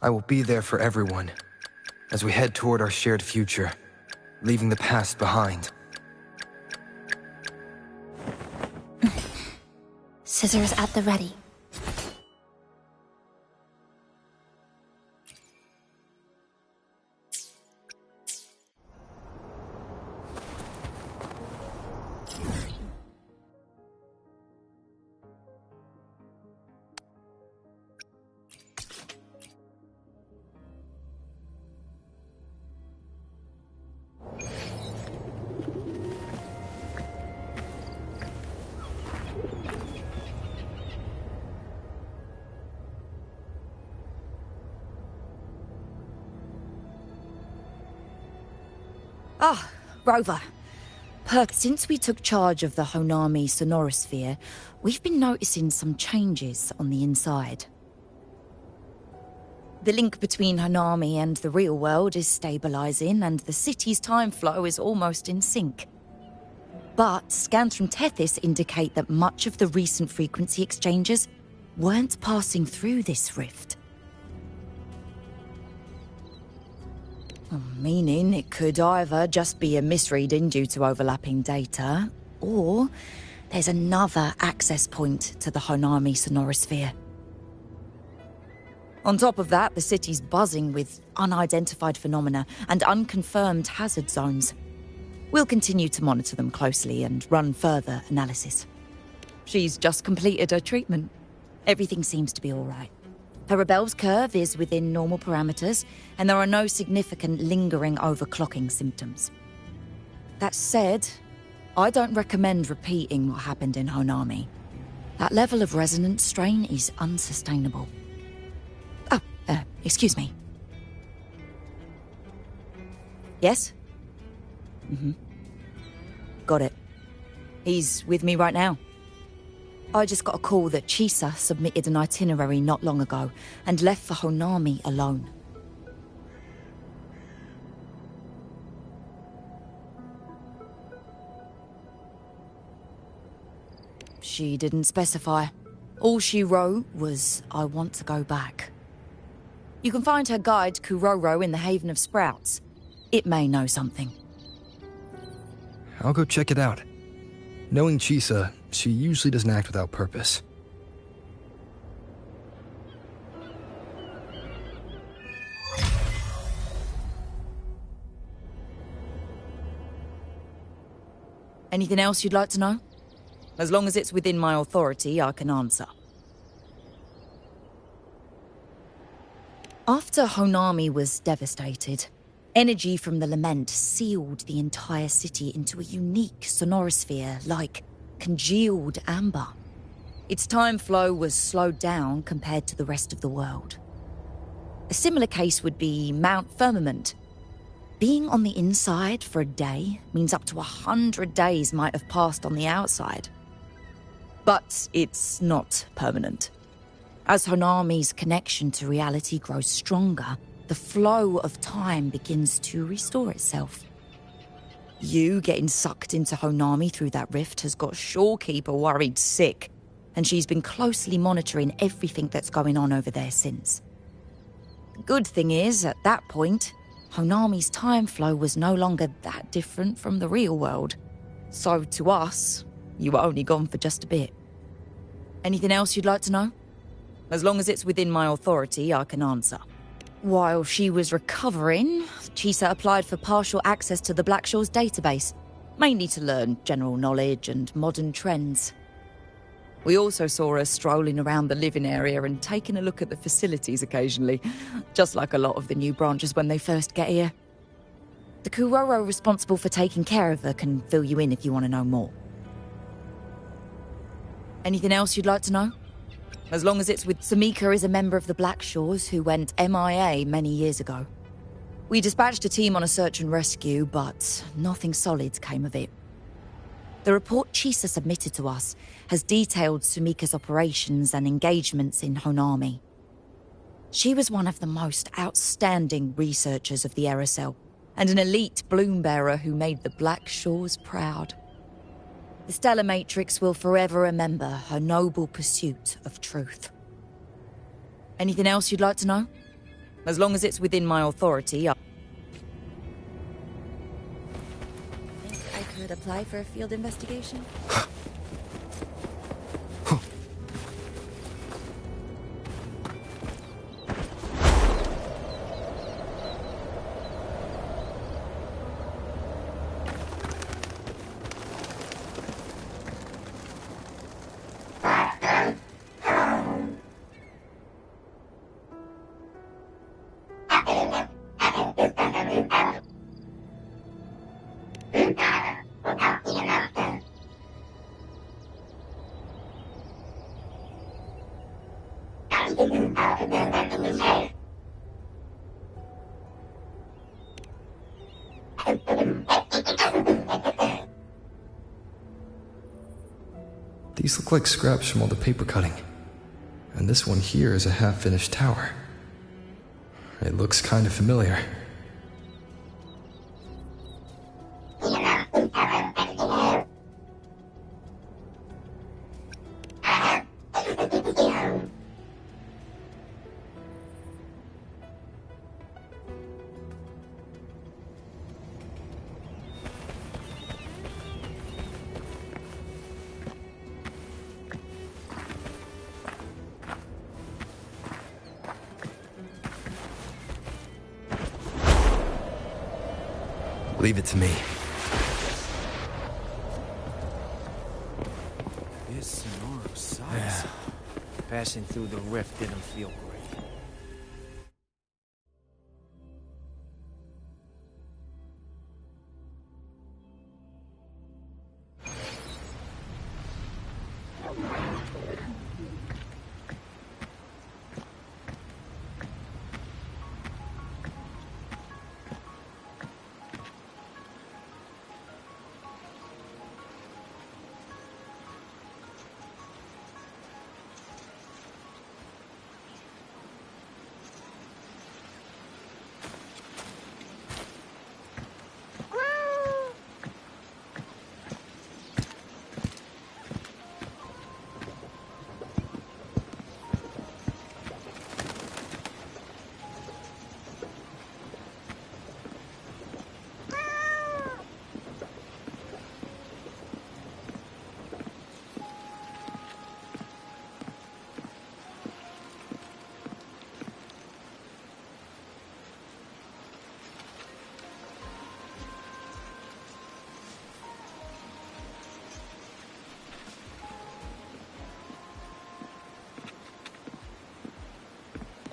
I will be there for everyone, as we head toward our shared future, leaving the past behind. Scissors at the ready. Ah, Rover. Since we took charge of the Honami sonorosphere, we've been noticing some changes on the inside. The link between Honami and the real world is stabilizing, and the city's time flow is almost in sync. But scans from Tethys indicate that much of the recent frequency exchanges weren't passing through this rift. Meaning it could either just be a misreading due to overlapping data, or there's another access point to the Honami sonorosphere. On top of that, the city's buzzing with unidentified phenomena and unconfirmed hazard zones. We'll continue to monitor them closely and run further analysis. She's just completed her treatment. Everything seems to be all right. Her rebel's curve is within normal parameters, and there are no significant lingering overclocking symptoms. That said, I don't recommend repeating what happened in Honami. That level of resonance strain is unsustainable. Oh, excuse me. Yes? Got it. He's with me right now. I just got a call that Chisa submitted an itinerary not long ago and left for Honami alone. She didn't specify. All she wrote was, "I want to go back." You can find her guide, Kuroro, in the Haven of Sprouts. It may know something. I'll go check it out. Knowing Chisa, she usually doesn't act without purpose. Anything else you'd like to know? As long as it's within my authority, I can answer. After Honami was devastated, energy from the lament sealed the entire city into a unique sonorosphere like congealed amber. Its time flow was slowed down compared to the rest of the world. A similar case would be Mount Firmament. Being on the inside for a day means up to 100 days might have passed on the outside. But it's not permanent. As Honami's connection to reality grows stronger, the flow of time begins to restore itself. You getting sucked into Honami through that rift has got Shorekeeper worried sick, and she's been closely monitoring everything that's going on over there since. The good thing is, at that point, Honami's time flow was no longer that different from the real world. So to us, you were only gone for just a bit. Anything else you'd like to know? As long as it's within my authority, I can answer. While she was recovering, Chisa applied for partial access to the Blackshaw's database, mainly to learn general knowledge and modern trends. We also saw her strolling around the living area and taking a look at the facilities occasionally, just like a lot of the new branches when they first get here. The Kuroro responsible for taking care of her can fill you in if you want to know more. Anything else you'd like to know? As long as it's with... Samika is a member of the Blackshaws who went MIA many years ago. We dispatched a team on a search and rescue, but nothing solid came of it. The report Chisa submitted to us has detailed Sumika's operations and engagements in Honami. She was one of the most outstanding researchers of the Aerosol, and an elite bloom-bearer who made the Blackshaws proud. The Stellar Matrix will forever remember her noble pursuit of truth. Anything else you'd like to know? As long as it's within my authority, I think I could apply for a field investigation. These look like scraps from all the paper cutting. And this one here is a half-finished tower. It looks kind of familiar. Leave it to me. This sonorous size. Yeah. Passing through the rift didn't feel great.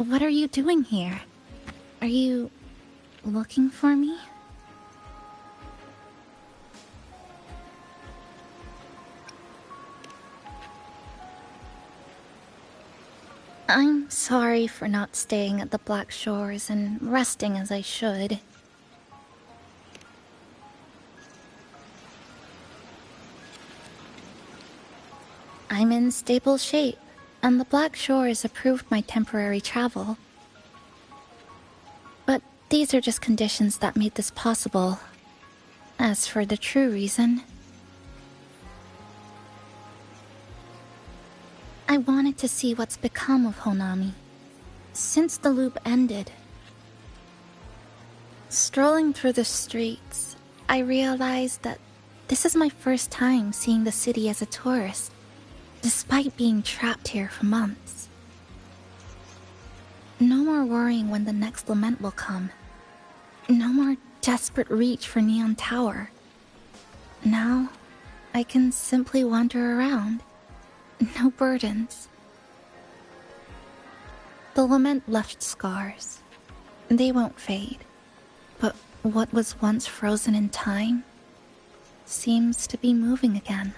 What are you doing here? Are you looking for me? I'm sorry for not staying at the Black Shores and resting as I should. I'm in stable shape, and the Black Shores approved my temporary travel. But these are just conditions that made this possible. As for the true reason, I wanted to see what's become of Honami since the loop ended. Strolling through the streets, I realized that this is my first time seeing the city as a tourist, despite being trapped here for months. No more worrying when the next lament will come. No more desperate reach for Neon Tower. Now, I can simply wander around. No burdens. The lament left scars. They won't fade. But what was once frozen in time seems to be moving again.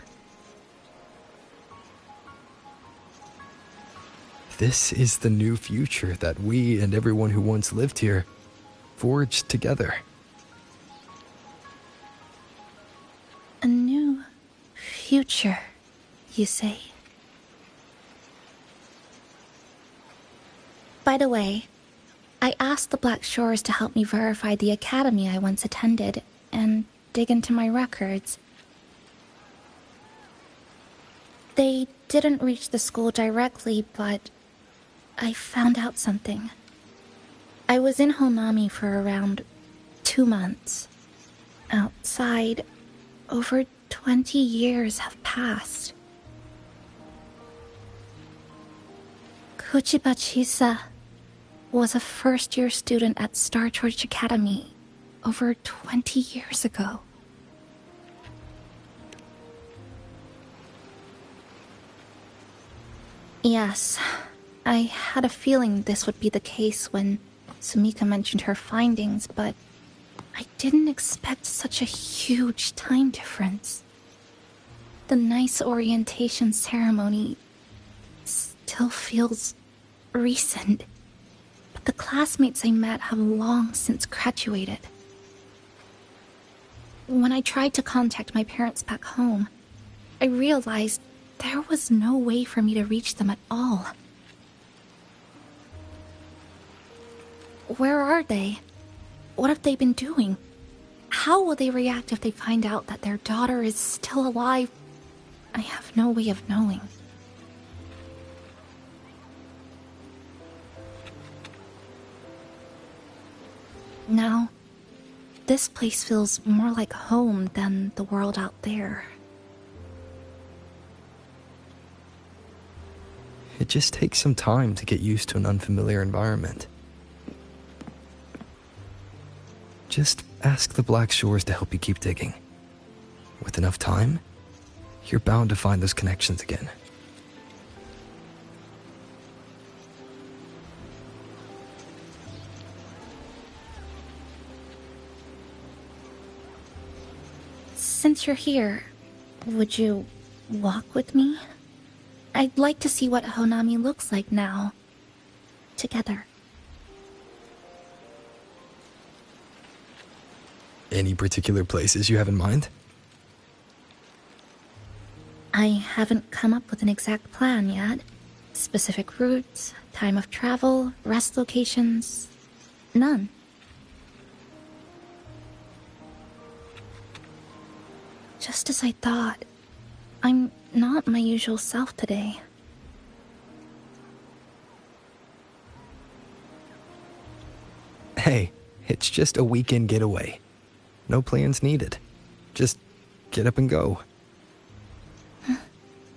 This is the new future that we and everyone who once lived here forged together. A new future, you say? By the way, I asked the Black Shores to help me verify the academy I once attended and dig into my records. They didn't reach the school directly, but I found out something. I was in Honami for around 2 months. Outside, over 20 years have passed. Kuchiba Chisa was a first-year student at Starlight Academy over 20 years ago. Yes, I had a feeling this would be the case when Sumika mentioned her findings, but I didn't expect such a huge time difference. The nice orientation ceremony still feels recent, but the classmates I met have long since graduated. When I tried to contact my parents back home, I realized there was no way for me to reach them at all. Where are they? What have they been doing? How will they react if they find out that their daughter is still alive? I have no way of knowing. Now, this place feels more like home than the world out there. It just takes some time to get used to an unfamiliar environment. Just ask the Black Shores to help you keep digging. With enough time, you're bound to find those connections again. Since you're here, would you walk with me? I'd like to see what Honami looks like now. Together. Any particular places you have in mind? I haven't come up with an exact plan yet. Specific routes, time of travel, rest locations... none. Just as I thought, I'm not my usual self today. Hey, it's just a weekend getaway. No plans needed. Just get up and go.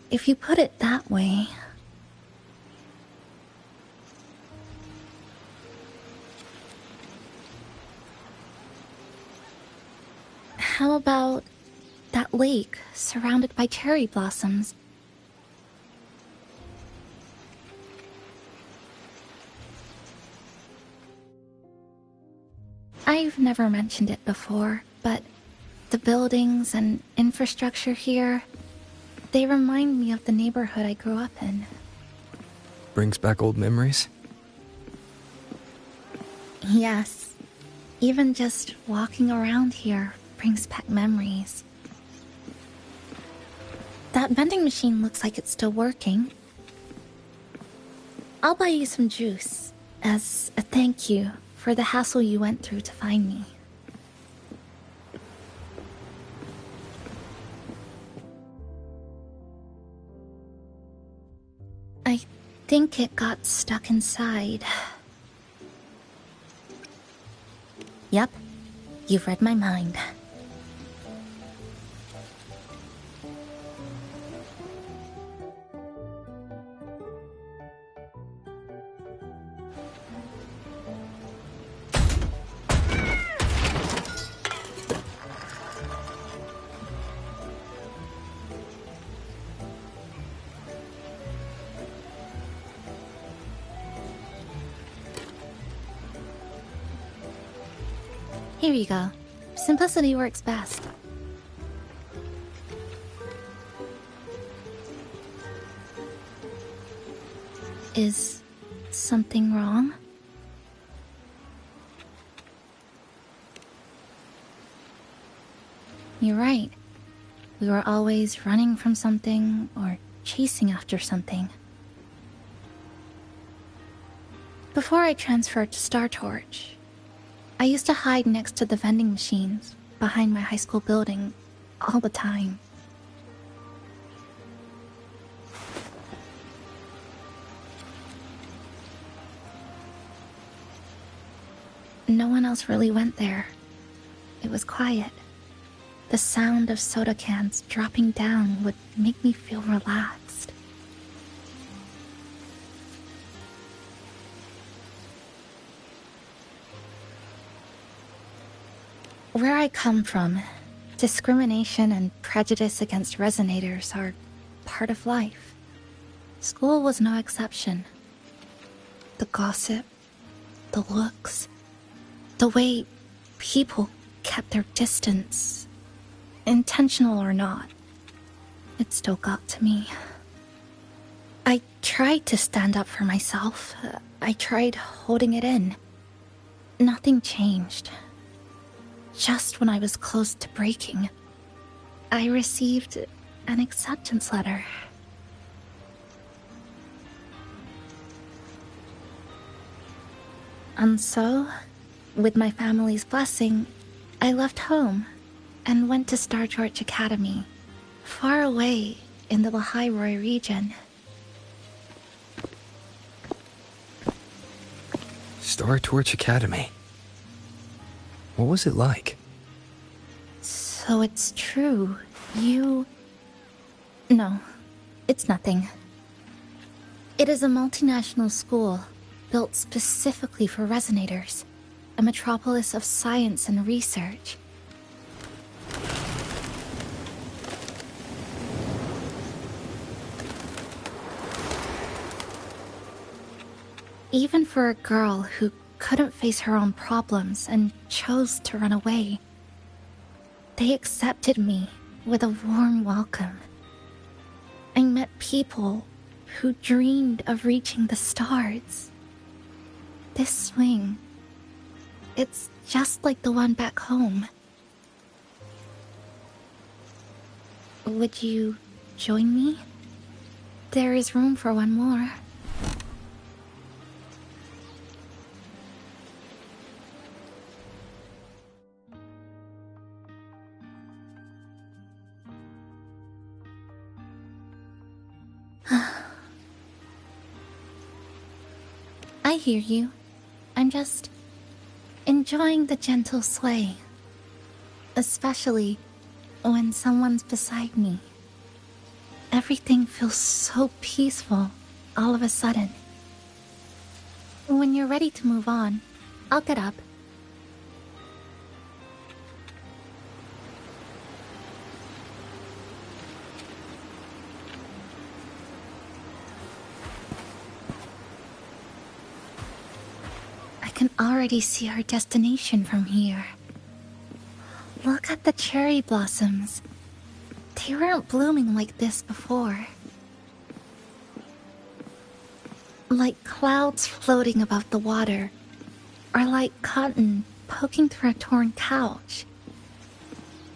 If you put it that way... How about that lake surrounded by cherry blossoms? I've never mentioned it before, but the buildings and infrastructure here, they remind me of the neighborhood I grew up in. Brings back old memories? Yes. Even just walking around here brings back memories. That vending machine looks like it's still working. I'll buy you some juice as a thank you for the hassle you went through to find me. I think it got stuck inside. Yep, you've read my mind. Here you go. Simplicity works best. Is something wrong? You're right. We were always running from something or chasing after something. Before I transferred to Star Torch, I used to hide next to the vending machines behind my high school building all the time. No one else really went there. It was quiet. The sound of soda cans dropping down would make me feel relaxed. Where I come from, discrimination and prejudice against resonators are part of life. School was no exception. The gossip, the looks, the way people kept their distance, intentional or not, it still got to me. I tried to stand up for myself. I tried holding it in. Nothing changed. Just when I was close to breaking, I received an acceptance letter. And so, with my family's blessing, I left home and went to Starlight Academy, far away in the Wuthering region. Starlight Academy. What was it like? So it's true, you... No, it's nothing. It is a multinational school built specifically for resonators, a metropolis of science and research. Even for a girl who couldn't face her own problems and chose to run away, they accepted me with a warm welcome. I met people who dreamed of reaching the stars. This swing, it's just like the one back home. Would you join me? There is room for one more. I hear you. I'm just enjoying the gentle sway. Especially when someone's beside me. Everything feels so peaceful all of a sudden. When you're ready to move on, I'll get up. I can already see our destination from here. Look at the cherry blossoms. They weren't blooming like this before. Like clouds floating above the water, or like cotton poking through a torn couch.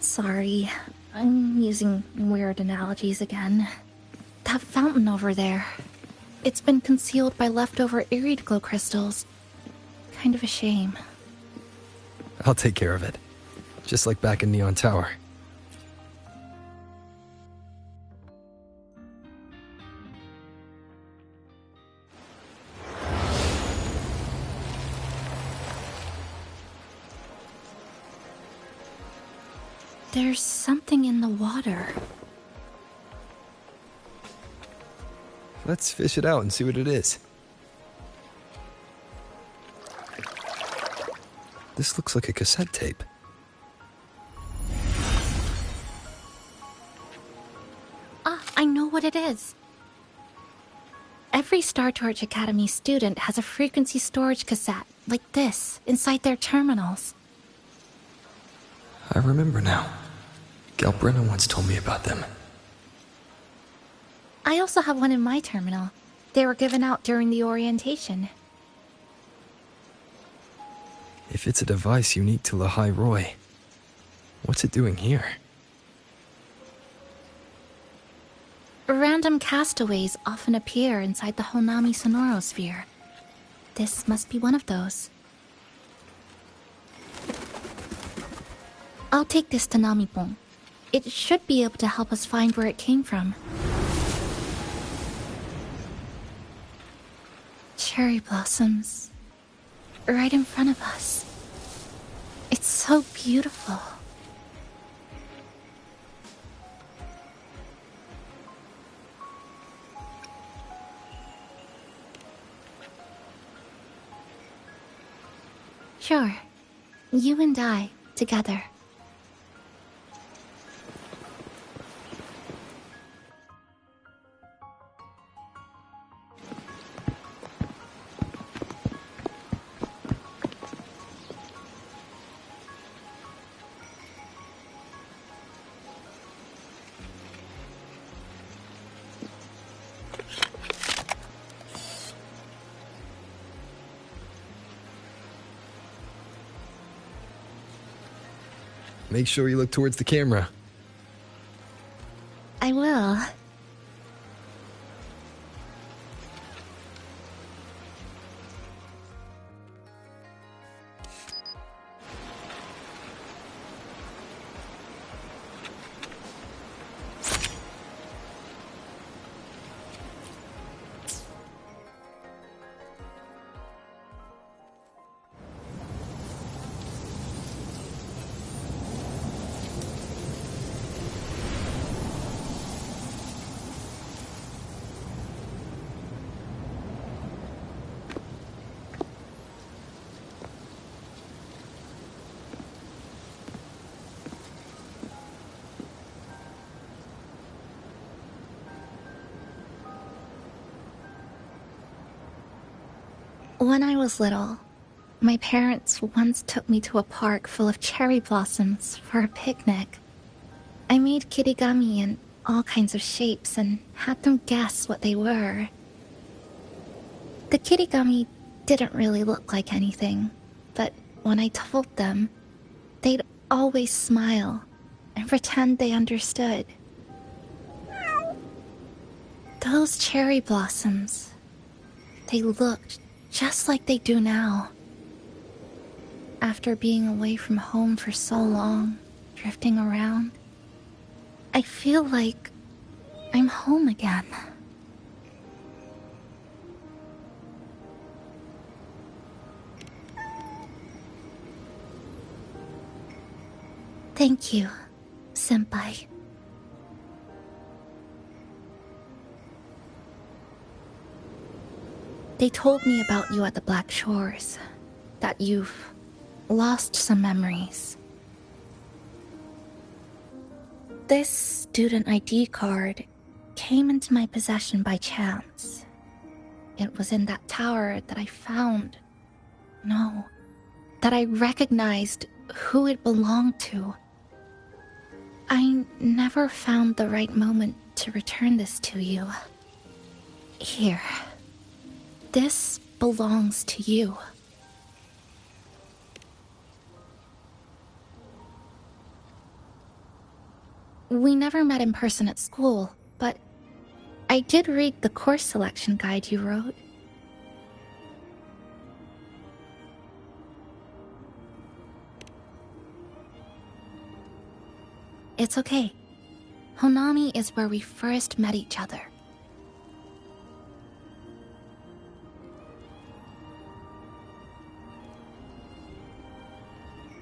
Sorry, I'm using weird analogies again. That fountain over there, it's been concealed by leftover irid glow crystals. Kind of a shame. I'll take care of it. Just like back in Neon Tower. There's something in the water. Let's fish it out and see what it is. This looks like a cassette tape. Ah, I know what it is. Every Starlight Academy student has a frequency storage cassette, like this, inside their terminals. I remember now. Galbrina once told me about them. I also have one in my terminal. They were given out during the orientation. If it's a device unique to Lahai Roy, what's it doing here? Random castaways often appear inside the Honami sonorosphere. This must be one of those. I'll take this to Namipon. It should be able to help us find where it came from. Cherry blossoms. Right in front of us. so beautiful. Sure. You and I, together. Make sure you look towards the camera. I will. When I was little, my parents once took me to a park full of cherry blossoms for a picnic. I made kirigami in all kinds of shapes and had them guess what they were. The kirigami didn't really look like anything, but when I told them, they'd always smile and pretend they understood. Those cherry blossoms, they looked just like they do now. After being away from home for so long, drifting around, I feel like I'm home again. Thank you, Senpai. They told me about you at the Black Shores, that you've lost some memories. This student ID card came into my possession by chance. It was in that tower that I found. No, that I recognized who it belonged to. I never found the right moment to return this to you. Here. This belongs to you. We never met in person at school, but I did read the course selection guide you wrote. It's okay. Honami is where we first met each other.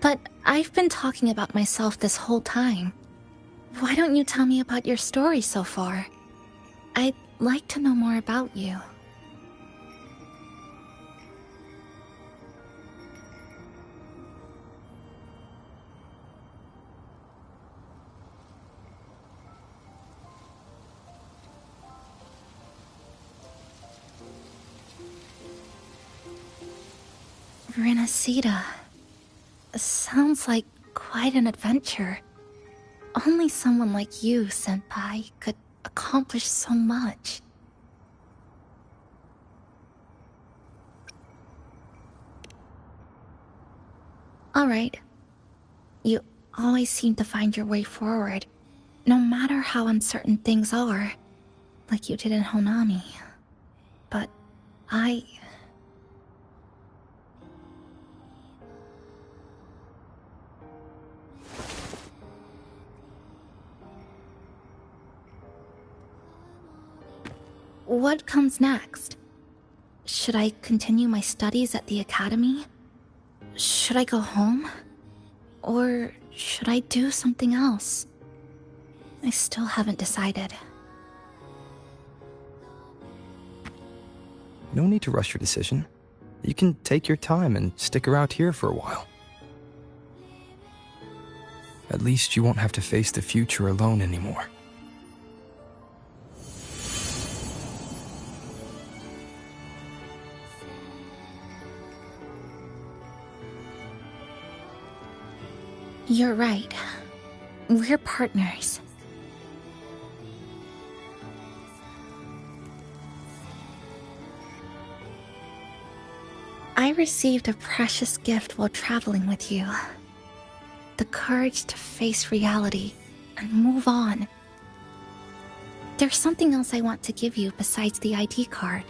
But I've been talking about myself this whole time. Why don't you tell me about your story so far? I'd like to know more about you. Renacida. Sounds like quite an adventure. Only someone like you, Senpai, could accomplish so much. Alright. You always seem to find your way forward, no matter how uncertain things are, like you did in Honami. But what comes next? Should I continue my studies at the academy? Should I go home? Or should I do something else? I still haven't decided. No need to rush your decision. You can take your time and stick around here for a while. At least you won't have to face the future alone anymore. You're right. We're partners. I received a precious gift while traveling with you. The courage to face reality and move on. There's something else I want to give you besides the ID card.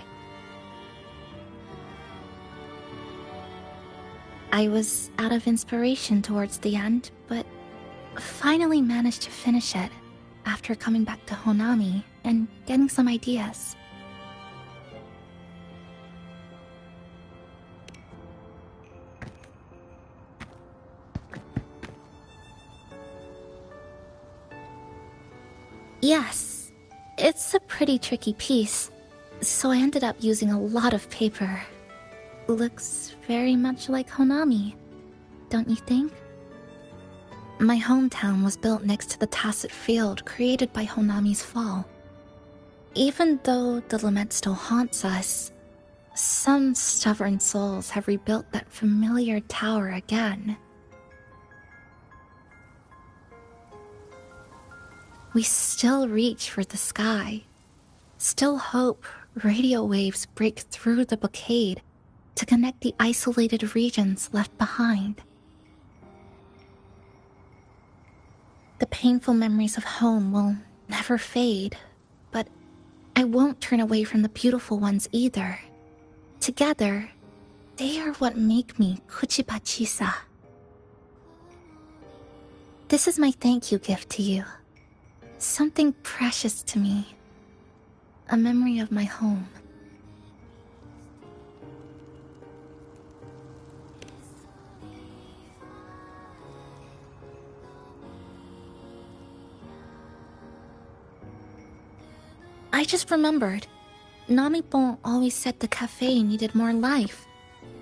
I was out of inspiration towards the end, but finally managed to finish it after coming back to Honami and getting some ideas. Yes, it's a pretty tricky piece, so I ended up using a lot of paper. Looks very much like Honami, don't you think? My hometown was built next to the tacit field created by Honami's fall. Even though the lament still haunts us, some stubborn souls have rebuilt that familiar tower again. We still reach for the sky, still hope radio waves break through the blockade to connect the isolated regions left behind. The painful memories of home will never fade, but I won't turn away from the beautiful ones either. Together, they are what make me Kuchibachisa. This is my thank you gift to you. Something precious to me. A memory of my home. I just remembered. Namipon always said the cafe needed more life.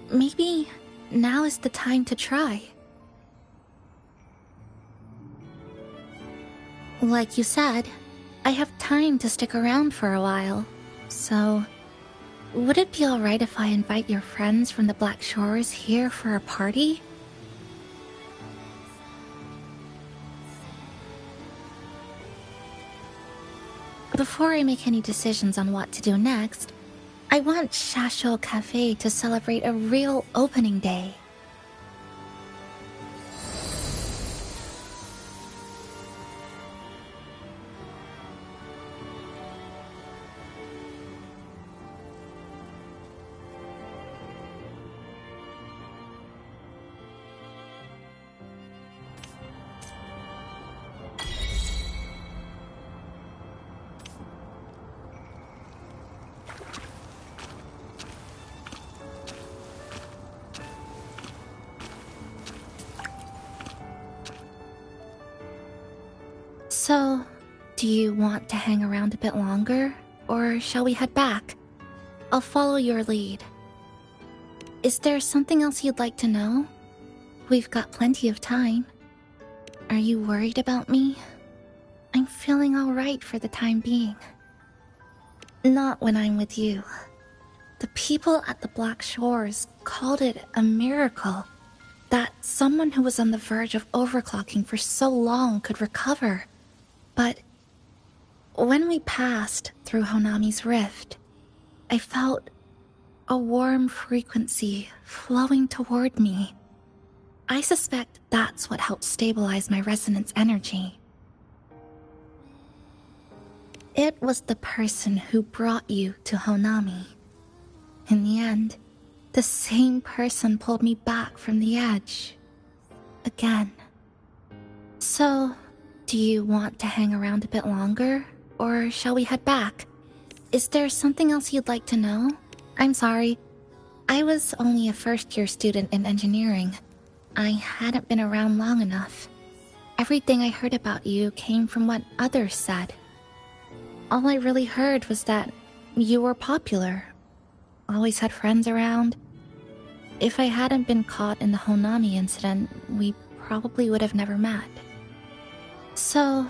Maybe now is the time to try. Like you said, I have time to stick around for a while. So, would it be alright if I invite your friends from the Black Shores here for a party? Before I make any decisions on what to do next, I want Shasho Cafe to celebrate a real opening day. So, do you want to hang around a bit longer, or shall we head back? I'll follow your lead. Is there something else you'd like to know? We've got plenty of time. Are you worried about me? I'm feeling alright for the time being. Not when I'm with you. The people at the Black Shores called it a miracle that someone who was on the verge of overclocking for so long could recover. But when we passed through Honami's rift, I felt a warm frequency flowing toward me. I suspect that's what helped stabilize my resonance energy. It was the person who brought you to Honami. In the end, the same person pulled me back from the edge. Again. So, do you want to hang around a bit longer, or shall we head back? Is there something else you'd like to know? I'm sorry. I was only a first-year student in engineering. I hadn't been around long enough. Everything I heard about you came from what others said. All I really heard was that you were popular, always had friends around. If I hadn't been caught in the Honami incident, we probably would have never met. So,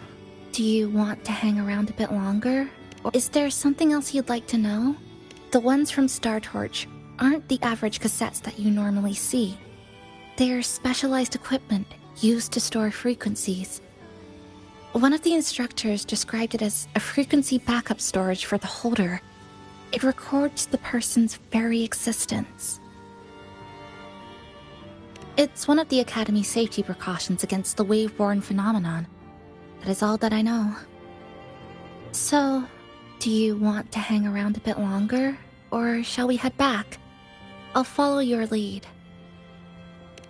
do you want to hang around a bit longer? Or is there something else you'd like to know? The ones from Star Torch aren't the average cassettes that you normally see. They're specialized equipment used to store frequencies. One of the instructors described it as a frequency backup storage for the holder. It records the person's very existence. It's one of the Academy's safety precautions against the wave-borne phenomenon. That is all that I know. So, do you want to hang around a bit longer, or shall we head back? I'll follow your lead.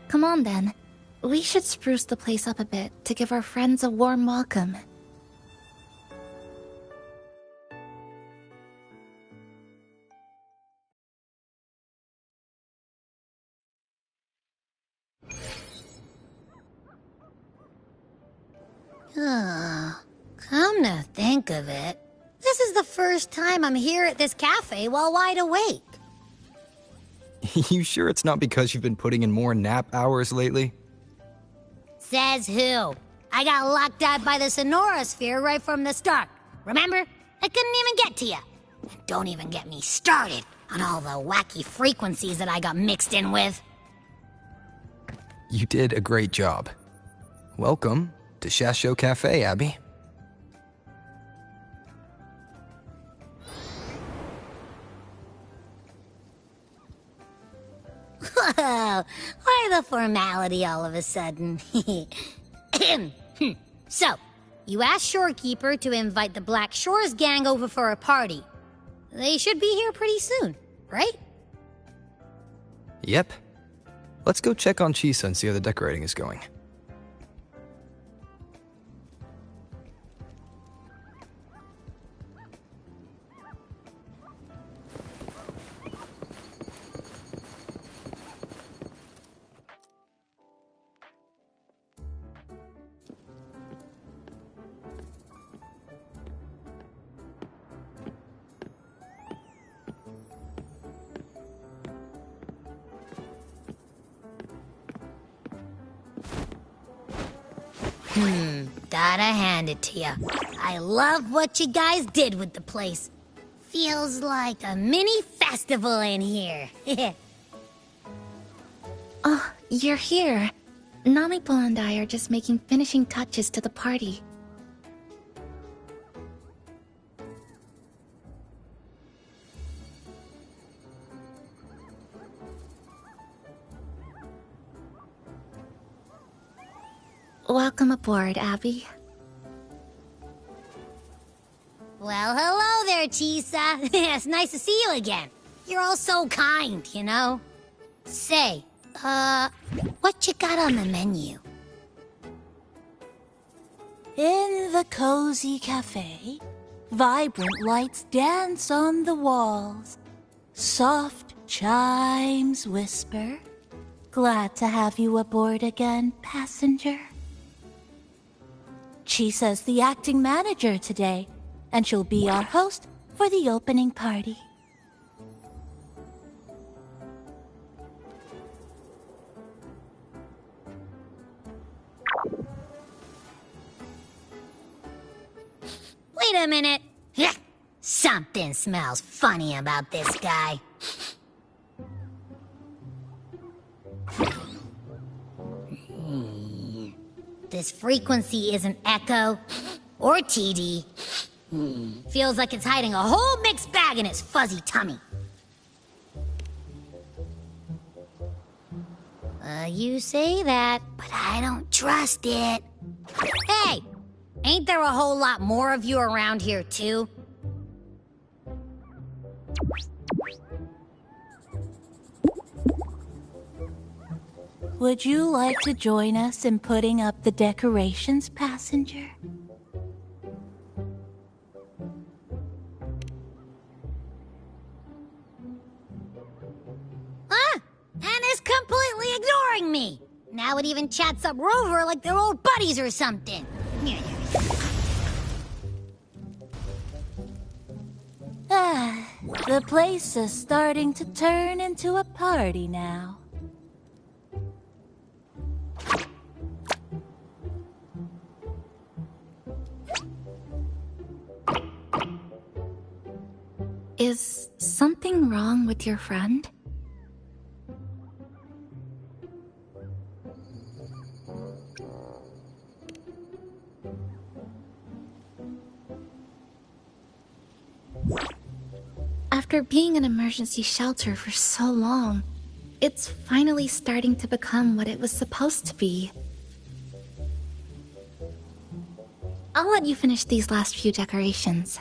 Come on then. We should spruce the place up a bit to give our friends a warm welcome. Come to think of it, this is the first time I'm here at this cafe while wide awake. You sure it's not because you've been putting in more nap hours lately? Says who? I got locked out by the Sonorosphere right from the start. Remember? I couldn't even get to you. And don't even get me started on all the wacky frequencies that I got mixed in with. You did a great job. Welcome to Shasho Cafe, Abby. Whoa, why the formality all of a sudden? So, you asked Shorekeeper to invite the Black Shores gang over for a party. They should be here pretty soon, right? Yep. Let's go check on Chisa and see how the decorating is going. Gotta hand it to ya. I love what you guys did with the place. Feels like a mini festival in here. Oh, you're here. Namiko and I are just making finishing touches to the party. Welcome aboard, Abby. Well, hello there, Chisa. It's nice to see you again. You're all so kind, you know? Say, what you got on the menu? In the cozy cafe, vibrant lights dance on the walls. Soft chimes whisper. Glad to have you aboard again, passenger. Chisa's the acting manager today, and she'll be our host for the opening party. Wait a minute. Something smells funny about this guy. This frequency isn't echo or TD. Feels like it's hiding a whole mixed bag in its fuzzy tummy. You say that, but I don't trust it. Hey! Ain't there a whole lot more of you around here, too? Would you like to join us in putting up the decorations, passenger? And is completely ignoring me. Now it even chats up Rover like they're old buddies or something. Ah, the place is starting to turn into a party now. Is something wrong with your friend? After being an emergency shelter for so long, it's finally starting to become what it was supposed to be. I'll let you finish these last few decorations.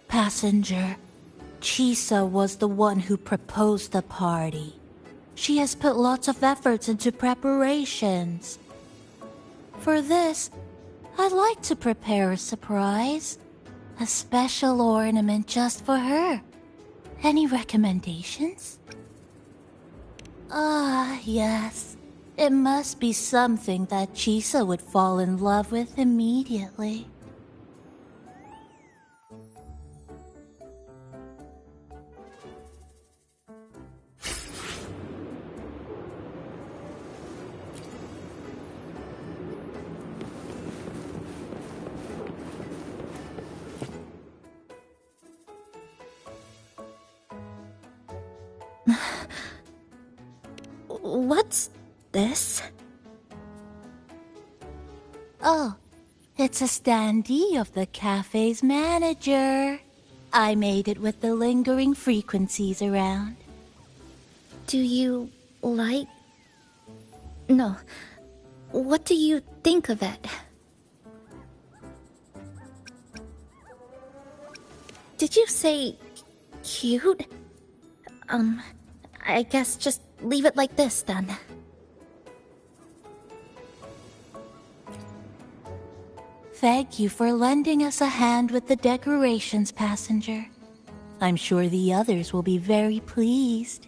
Passenger, Chisa was the one who proposed the party. She has put lots of efforts into preparations. For this, I'd like to prepare a surprise. A special ornament just for her. Any recommendations? Ah, yes. It must be something that Chisa would fall in love with immediately. What's this? Oh, it's a standee of the cafe's manager. I made it with the lingering frequencies around. Do you like... No. What do you think of it? Did you say... cute? I guess just leave it like this, then. Thank you for lending us a hand with the decorations, passenger. I'm sure the others will be very pleased.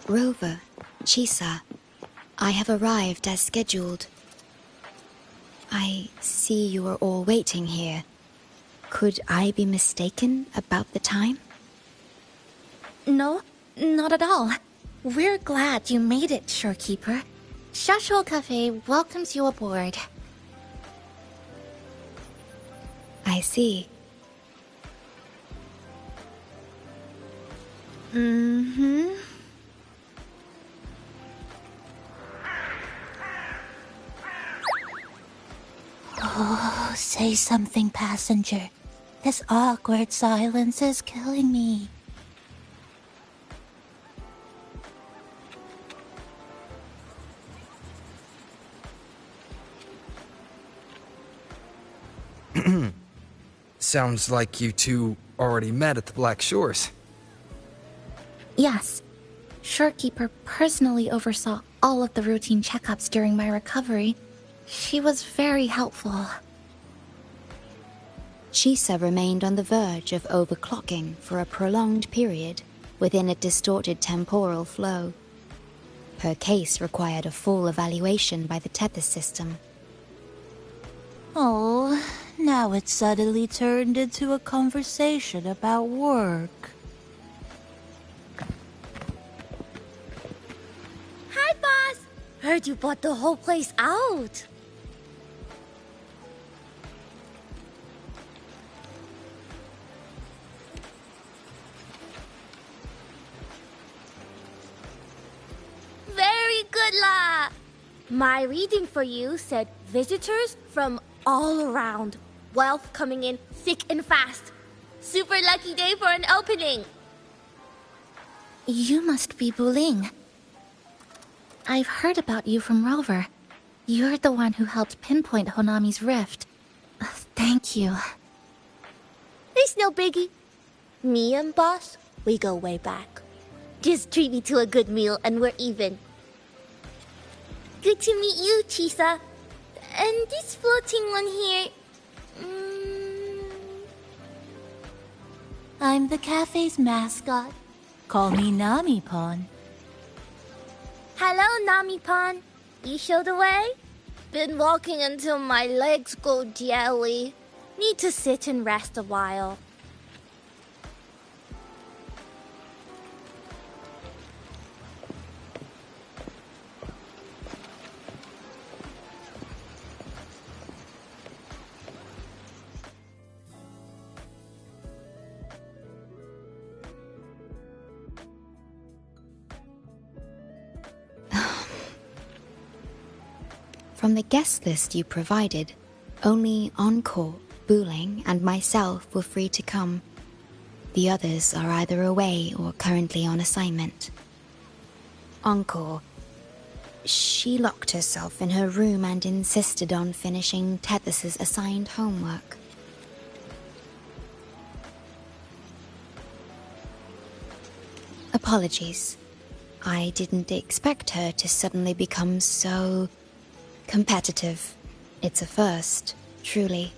Rover, Chisa, I have arrived as scheduled. I see you are all waiting here. Could I be mistaken about the time? No, not at all. We're glad you made it, Shorekeeper. Shashuo Cafe welcomes you aboard. I see. Mm-hmm. Oh, say something, passenger. This awkward silence is killing me. Sounds like you two already met at the Black Shores. Yes. Shorekeeper personally oversaw all of the routine checkups during my recovery. She was very helpful. Chisa remained on the verge of overclocking for a prolonged period within a distorted temporal flow. Her case required a full evaluation by the tether system. Oh, now it's suddenly turned into a conversation about work. Hi, boss! Heard you bought the whole place out. Hola! My reading for you said visitors from all around. Wealth coming in thick and fast. Super lucky day for an opening. You must be Buling. I've heard about you from Rover. You're the one who helped pinpoint Honami's rift. Thank you. It's no biggie. Me and Boss, we go way back. Just treat me to a good meal and we're even. Good to meet you, Chisa. And this floating one here... I'm the cafe's mascot. Call me Nami-pon. Hello, Nami-pon. You show the way? Been walking until my legs go jelly. Need to sit and rest a while. From the guest list you provided, only Encore, Buling, and myself were free to come. The others are either away or currently on assignment. Encore. She locked herself in her room and insisted on finishing Tethys's assigned homework. Apologies. I didn't expect her to suddenly become so competitive. It's a first, truly.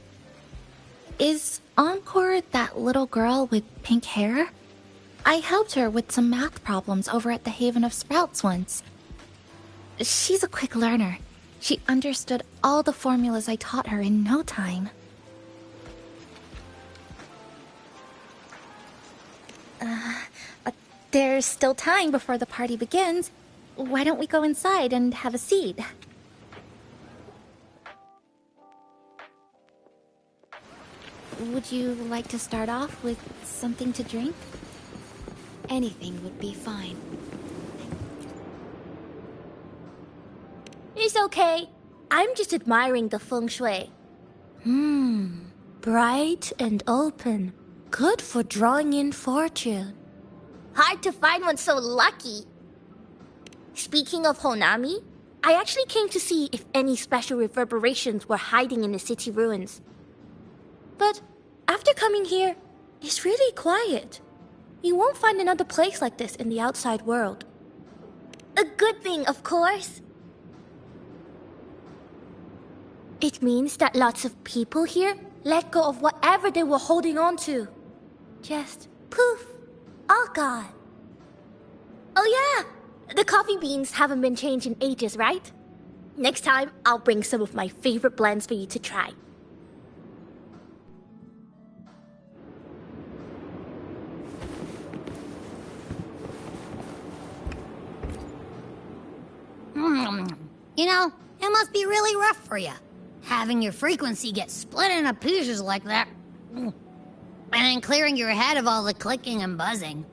Is Encore that little girl with pink hair? I helped her with some math problems over at the Haven of Sprouts once. She's a quick learner. She understood all the formulas I taught her in no time. There's still time before the party begins. Why don't we go inside and have a seat? Would you like to start off with something to drink? Anything would be fine. It's okay. I'm just admiring the feng shui. Bright and open. Good for drawing in fortune. Hard to find one so lucky. Speaking of Honami, I actually came to see if any special reverberations were hiding in the city ruins. But after coming here, it's really quiet. You won't find another place like this in the outside world. A good thing, of course. It means that lots of people here let go of whatever they were holding on to. Just poof, all gone. Oh yeah, the coffee beans haven't been changed in ages, right? Next time, I'll bring some of my favorite blends for you to try. You know, it must be really rough for you, having your frequency get split into pieces like that. And then clearing your head of all the clicking and buzzing.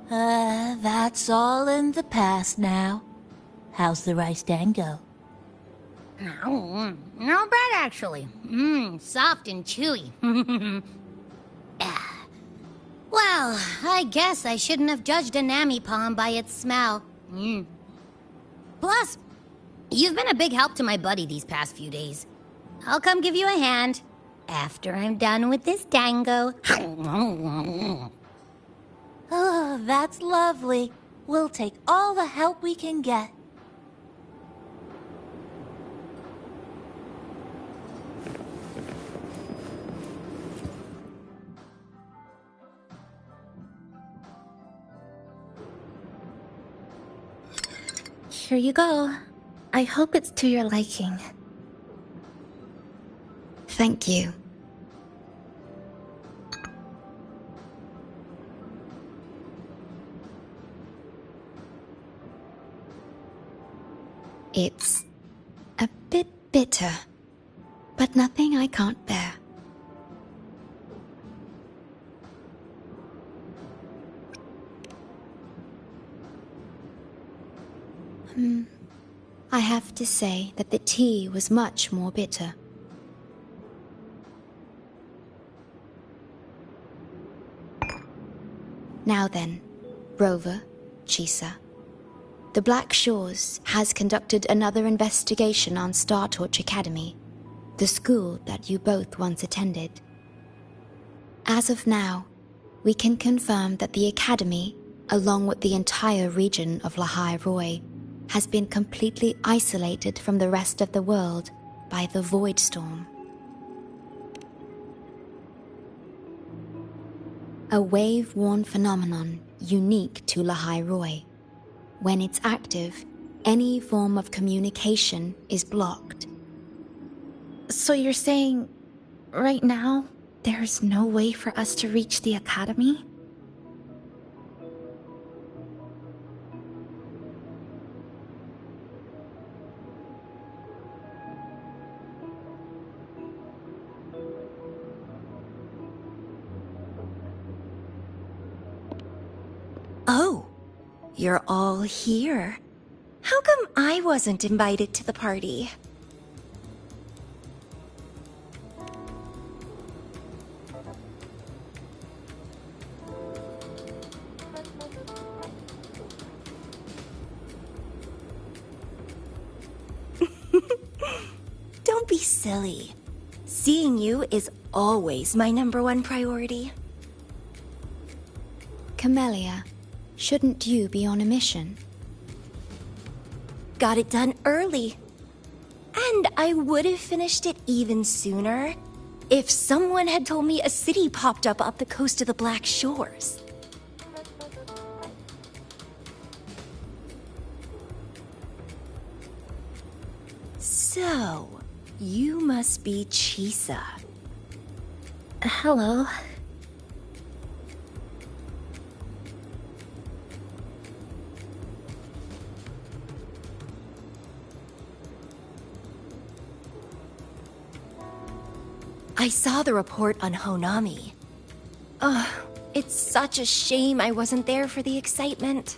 That's all in the past now. How's the rice dango? Not bad, actually. Soft and chewy. Well, I guess I shouldn't have judged a Nami-pon by its smell. Plus, you've been a big help to my buddy these past few days. I'll come give you a hand after I'm done with this dango. Oh, that's lovely. We'll take all the help we can get. Here you go. I hope it's to your liking. Thank you. It's a bit bitter, but nothing I can't bear. I have to say that the tea was much more bitter. Now then, Rover, Chisa. The Black Shores has conducted another investigation on Startorch Academy, the school that you both once attended. As of now, we can confirm that the Academy, along with the entire region of Lahai Roi, has been completely isolated from the rest of the world by the Void Storm. A wave-worn phenomenon unique to Lahai Roi. When it's active, any form of communication is blocked. So you're saying, right now, there's no way for us to reach the Academy? Oh, you're all here. How come I wasn't invited to the party? Don't be silly. Seeing you is always my #1 priority. Camellia, shouldn't you be on a mission? Got it done early. And I would have finished it even sooner if someone had told me a city popped up the coast of the Black Shores. So, you must be Chisa. Hello. I saw the report on Honami. Ugh, it's such a shame I wasn't there for the excitement.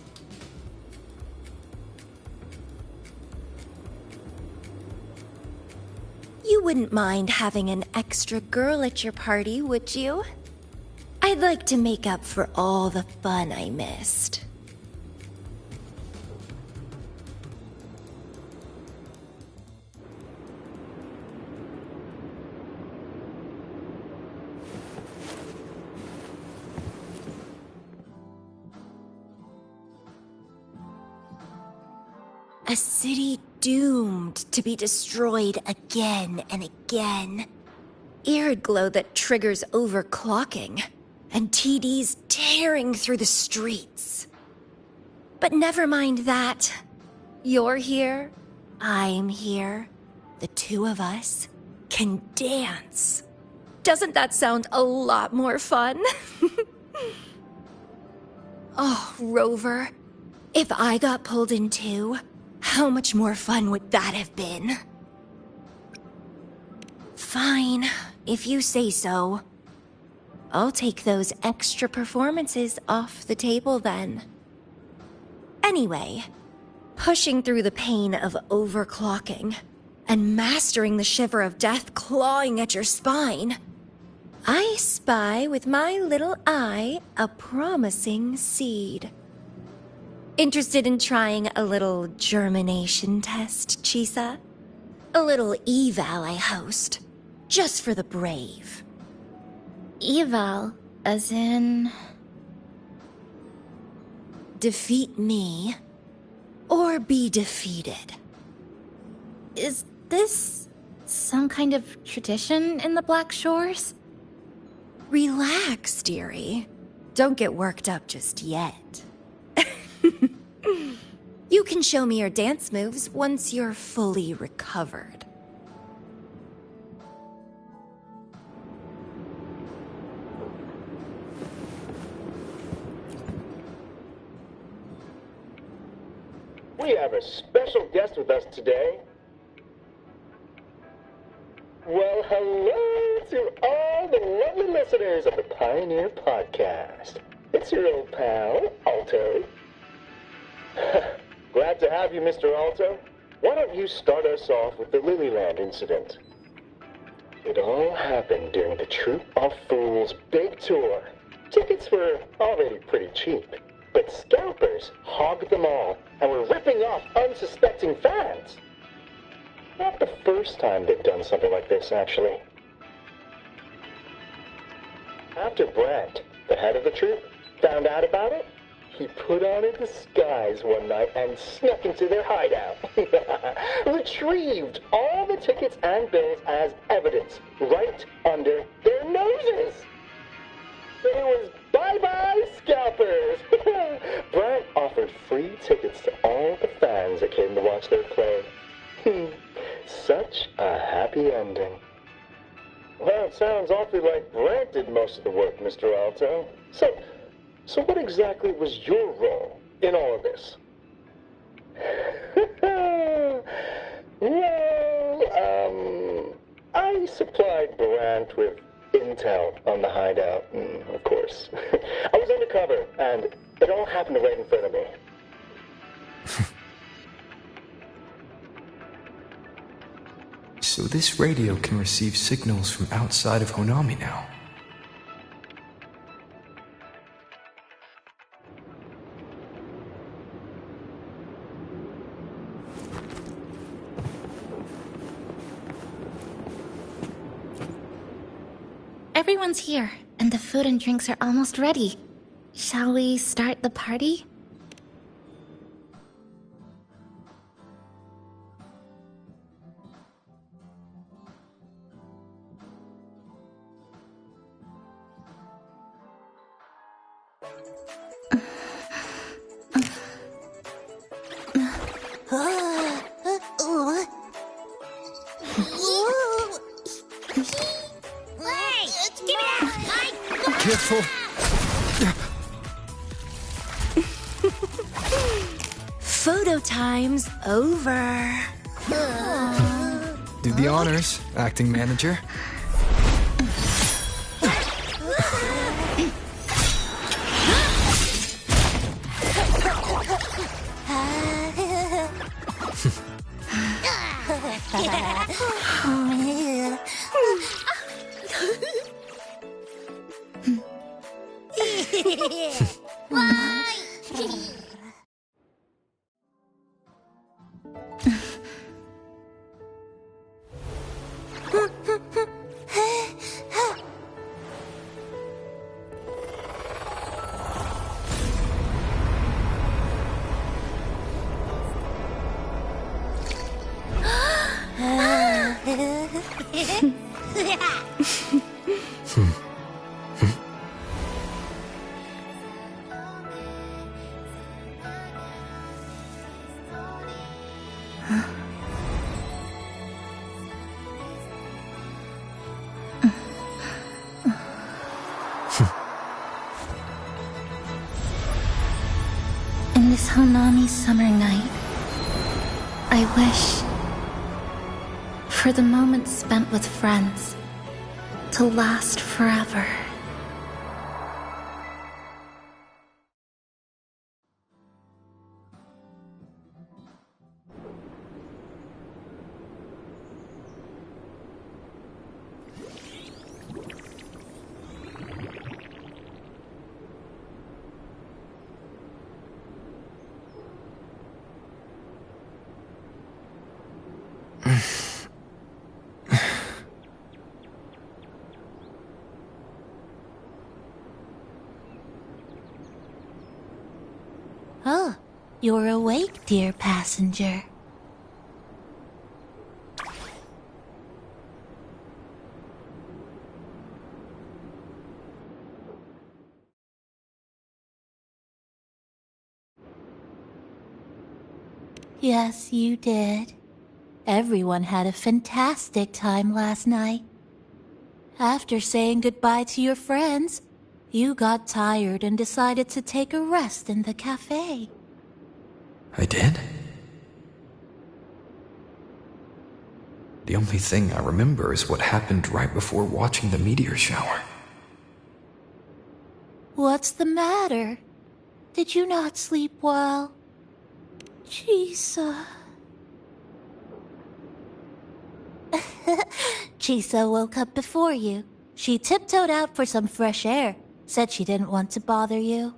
You wouldn't mind having an extra girl at your party, would you? I'd like to make up for all the fun I missed. A city doomed to be destroyed again and again. Arid glow that triggers overclocking, and TDs tearing through the streets. But never mind that. You're here, I'm here. The two of us can dance. Doesn't that sound a lot more fun? Oh, Rover, if I got pulled in too, how much more fun would that have been? Fine, if you say so. I'll take those extra performances off the table then. Anyway, pushing through the pain of overclocking and mastering the shiver of death clawing at your spine, I spy with my little eye a promising seed. Interested in trying a little germination test, Chisa? A little eval I host, just for the brave. Eval, as in... Defeat me, or be defeated. Is this some kind of tradition in the Black Shores? Relax, dearie. Don't get worked up just yet. You can show me your dance moves once you're fully recovered. We have a special guest with us today. Well, hello to all the lovely listeners of the Pioneer Podcast. It's your old pal, Alto. Glad to have you, Mr. Alto. Why don't you start us off with the Lilyland incident? It all happened during the Troop of Fools big tour. Tickets were already pretty cheap, but scalpers hogged them all and were ripping off unsuspecting fans. Not the first time they've done something like this, actually. After Brent, the head of the troupe, found out about it, he put on a disguise one night and snuck into their hideout. Retrieved all the tickets and bills as evidence right under their noses. It was bye-bye scalpers. Brent offered free tickets to all the fans that came to watch their play. Such a happy ending. Well, it sounds awfully like Brent did most of the work, Mr. Alto. So what exactly was your role in all of this? Well, I supplied Brant with intel on the hideout, of course. I was undercover, and it all happened right in front of me. So this radio can receive signals from outside of Honami now. Everyone's here, and the food and drinks are almost ready. Shall we start the party? Careful! Photo time's over. Do the honors, acting manager. In this Honami summer night, I wish for the moments spent with friends to last forever. Oh, you're awake, dear passenger. Yes, you did. Everyone had a fantastic time last night. After saying goodbye to your friends, you got tired and decided to take a rest in the cafe. I did? The only thing I remember is what happened right before watching the meteor shower. What's the matter? Did you not sleep well? Chisa. Chisa woke up before you. She tiptoed out for some fresh air. Said she didn't want to bother you.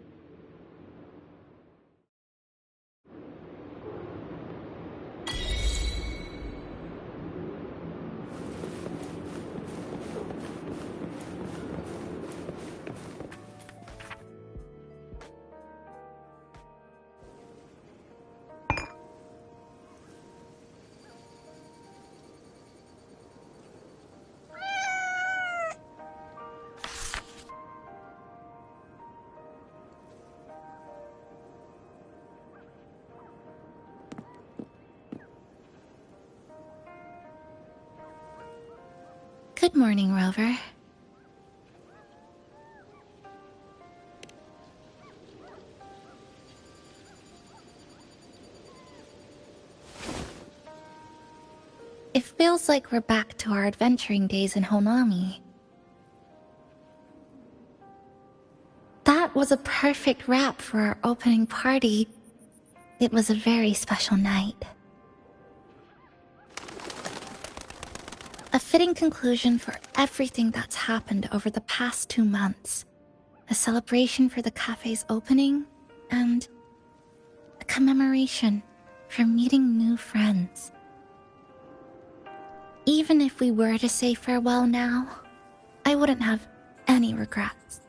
Good morning, Rover. It feels like we're back to our adventuring days in Honami. That was a perfect wrap for our opening party. It was a very special night. A fitting conclusion for everything that's happened over the past 2 months. A celebration for the cafe's opening, and a commemoration for meeting new friends. Even if we were to say farewell now, I wouldn't have any regrets.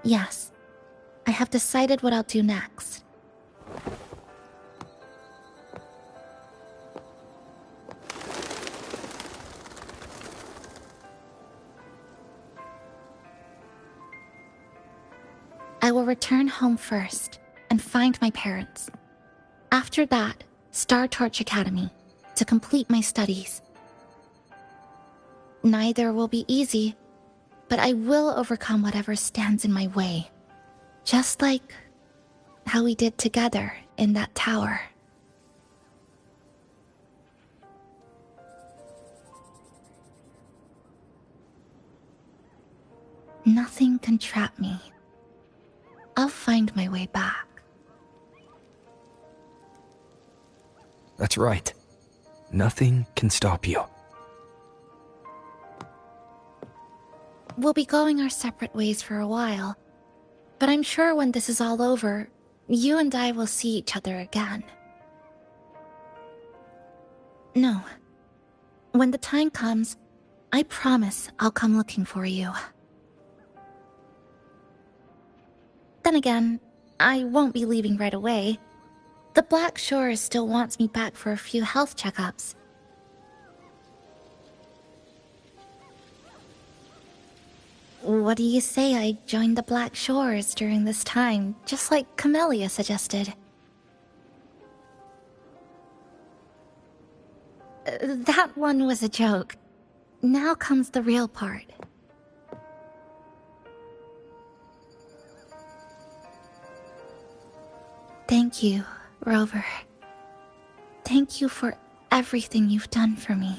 Yes, I have decided what I'll do next. I will return home first and find my parents. After that, Star Torch Academy to complete my studies. Neither will be easy, but I will overcome whatever stands in my way. Just like how we did together in that tower. Nothing can trap me. I'll find my way back. That's right. Nothing can stop you. We'll be going our separate ways for a while, but I'm sure when this is all over, you and I will see each other again. No. When the time comes, I promise I'll come looking for you. Then again, I won't be leaving right away. The Black Shore still wants me back for a few health checkups. What do you say I join the Black Shores during this time, just like Camellia suggested? That one was a joke. Now comes the real part. Thank you, Rover. Thank you for everything you've done for me.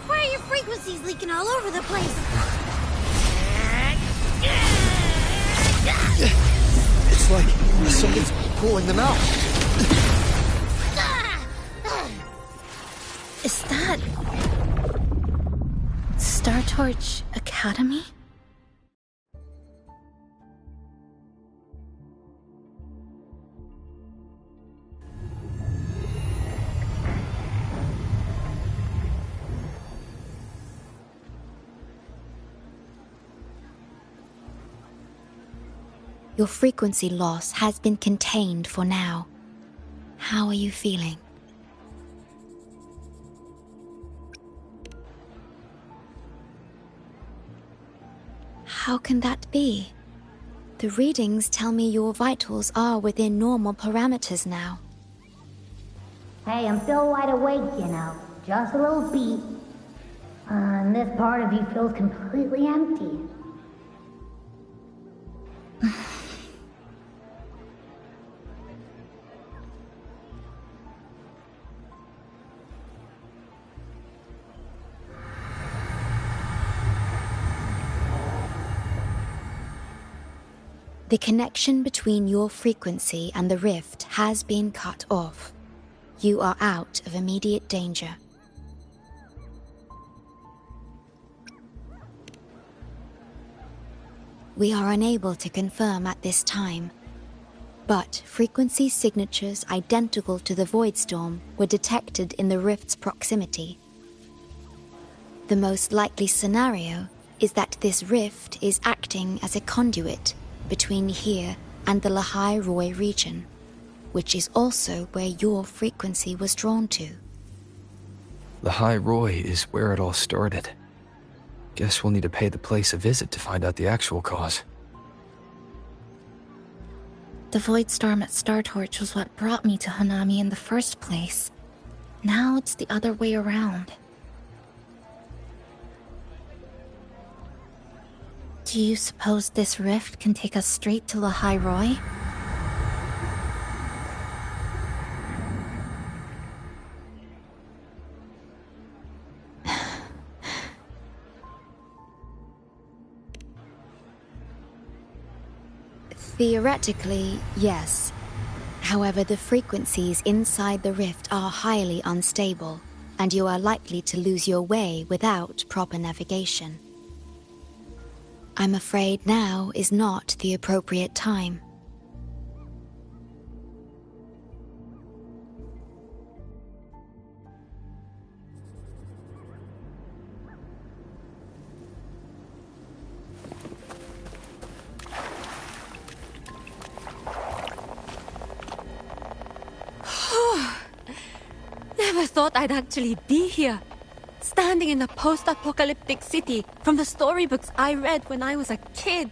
Why are your frequencies leaking all over the place? It's like something's pulling them out. Is that... Star Torch Academy? Your frequency loss has been contained for now. How are you feeling? How can that be? The readings tell me your vitals are within normal parameters now. Hey, I'm still wide awake, you know. just a little beat, and this part of you feels completely empty. The connection between your frequency and the rift has been cut off. You are out of immediate danger. We are unable to confirm at this time, but frequency signatures identical to the Void Storm were detected in the rift's proximity. The most likely scenario is that this rift is acting as a conduit between here and the Lahai Roi region, which is also where your frequency was drawn to. Lahai Roi is where it all started. Guess we'll need to pay the place a visit to find out the actual cause. The Void Storm at Star Torch was what brought me to Hanami in the first place. Now it's the other way around. Do you suppose this rift can take us straight to Lahai Roi? Theoretically, yes. However, the frequencies inside the rift are highly unstable, and you are likely to lose your way without proper navigation. I'm afraid now is not the appropriate time. Never thought I'd actually be here, standing in a post-apocalyptic city from the storybooks I read when I was a kid.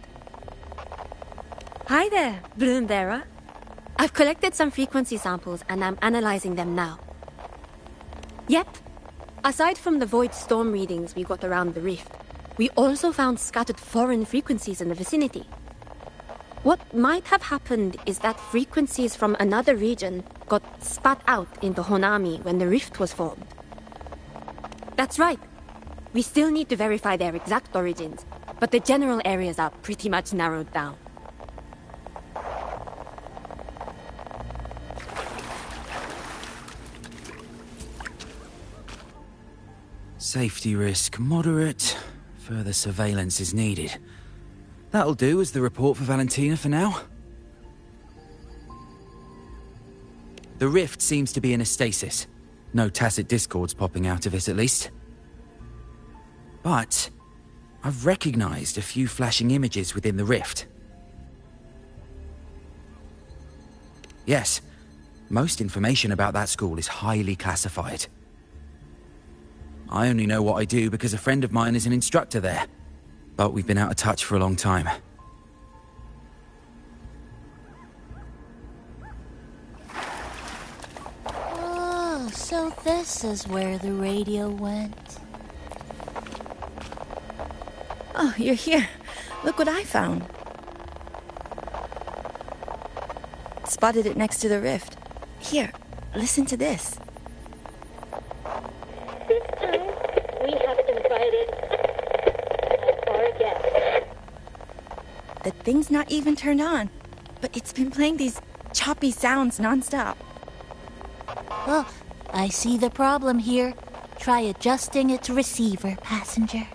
Hi there, Bloombearer. I've collected some frequency samples and I'm analyzing them now. Yep. Aside from the Void Storm readings we got around the rift, we also found scattered foreign frequencies in the vicinity. What might have happened is that frequencies from another region got spat out into Honami when the rift was formed. That's right. We still need to verify their exact origins, but the general areas are pretty much narrowed down. Safety risk moderate. Further surveillance is needed. That'll do as the report for Valentina for now. The rift seems to be in a stasis. No tacit discords popping out of it, at least. But I've recognized a few flashing images within the rift. Yes, most information about that school is highly classified. I only know what I do because a friend of mine is an instructor there. But we've been out of touch for a long time. Oh, so this is where the radio went. Oh, you're here. Look what I found. Spotted it next to the rift. Here, listen to this. This time, we have invited our guest. The thing's not even turned on, but it's been playing these choppy sounds nonstop. Oh, I see the problem here. Try adjusting its receiver, passenger.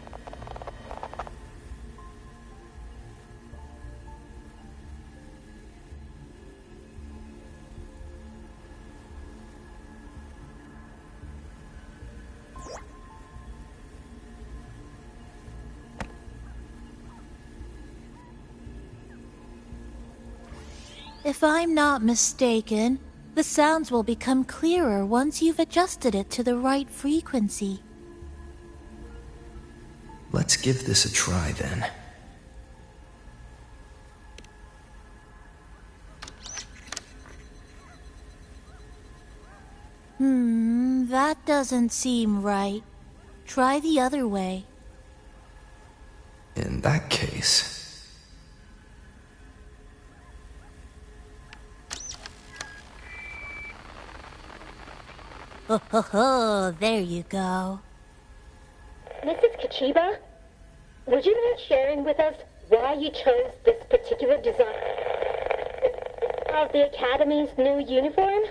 If I'm not mistaken, the sounds will become clearer once you've adjusted it to the right frequency. Let's give this a try then. That That doesn't seem right. Try the other way. In that case... Ho ho ho, there you go. Mrs. Kachiba, would you mind sharing with us why you chose this particular design of the Academy's new uniform?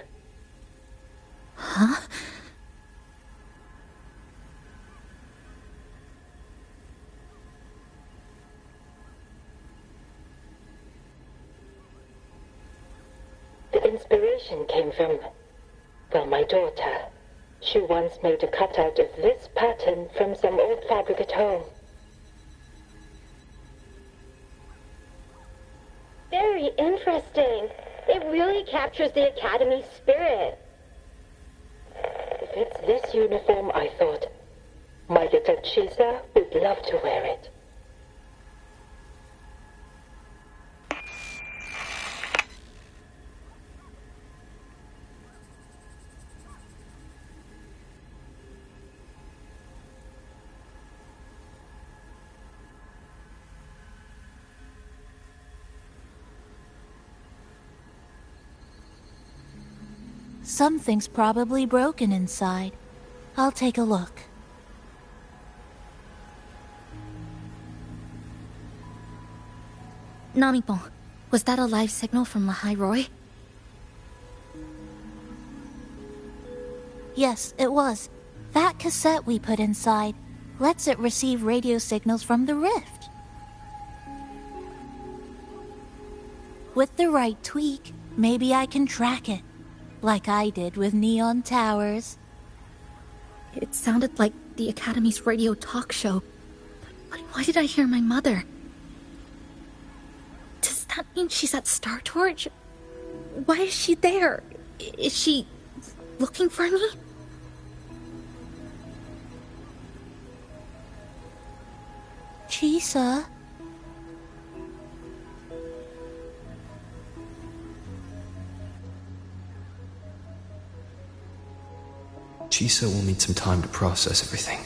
Huh? The inspiration came from, well, my daughter. She once made a cutout of this pattern from some old fabric at home. Very interesting. It really captures the Academy's spirit. If it's this uniform, I thought, my little Chisa would love to wear it. Something's probably broken inside. I'll take a look. Namipon, was that a live signal from Lahai Roy? Yes, it was. That cassette we put inside lets it receive radio signals from the rift. With the right tweak, maybe I can track it. Like I did with Neon Towers. It sounded like the Academy's radio talk show. But why did I hear my mother? Does that mean she's at Star Torch? Why is she there? Is she looking for me? Chisa? Chisa will need some time to process everything.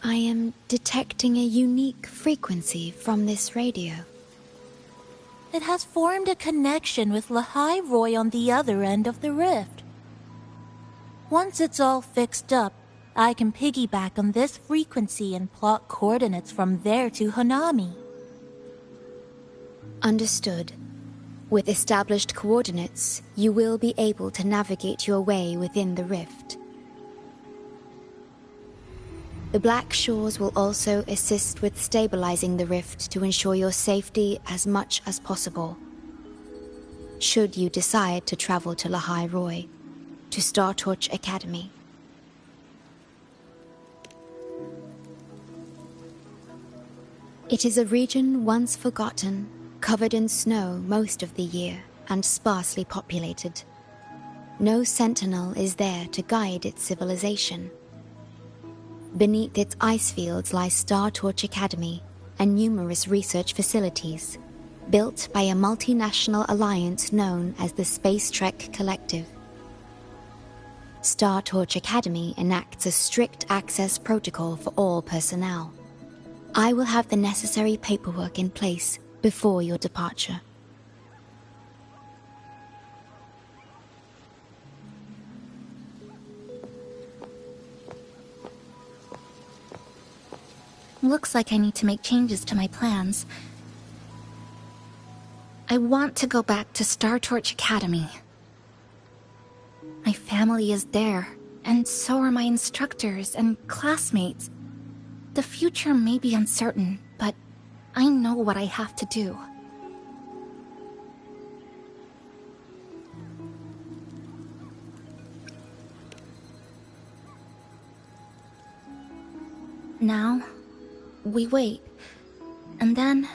I am detecting a unique frequency from this radio. It has formed a connection with Lahai Roy on the other end of the rift. Once it's all fixed up, I can piggyback on this frequency and plot coordinates from there to Hanami. Understood. With established coordinates, you will be able to navigate your way within the rift. The Black Shores will also assist with stabilizing the rift to ensure your safety as much as possible. Should you decide to travel to Lahai Roy, to Star Torch Academy. It is a region once forgotten, covered in snow most of the year, and sparsely populated. No sentinel is there to guide its civilization. Beneath its ice fields lies Star Torch Academy and numerous research facilities, built by a multinational alliance known as the Space Trek Collective. Star Torch Academy enacts a strict access protocol for all personnel. I will have the necessary paperwork in place before your departure. Looks like I need to make changes to my plans. I want to go back to Star Torch Academy. My family is there, and so are my instructors and classmates. The future may be uncertain, but I know what I have to do. Now, we wait, and then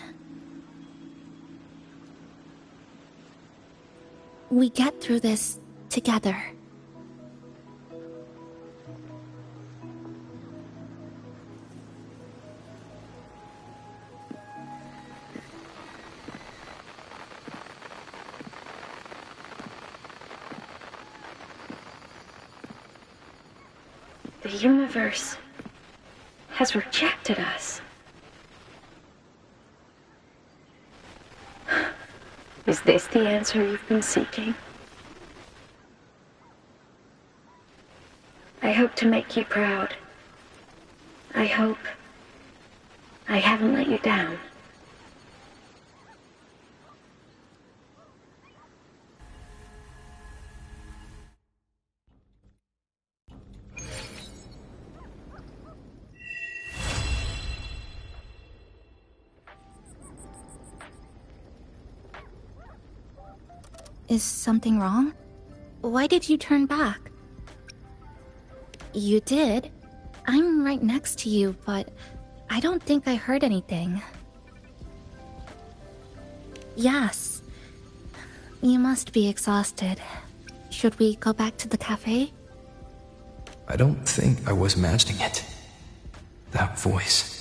we get through this together. The universe has rejected us. Is this the answer you've been seeking? I hope to make you proud. I hope I haven't let you down. Is something wrong? Why did you turn back? You did. I'm right next to you, but I don't think I heard anything. Yes. You must be exhausted. Should we go back to the cafe? I don't think I was imagining it. That voice.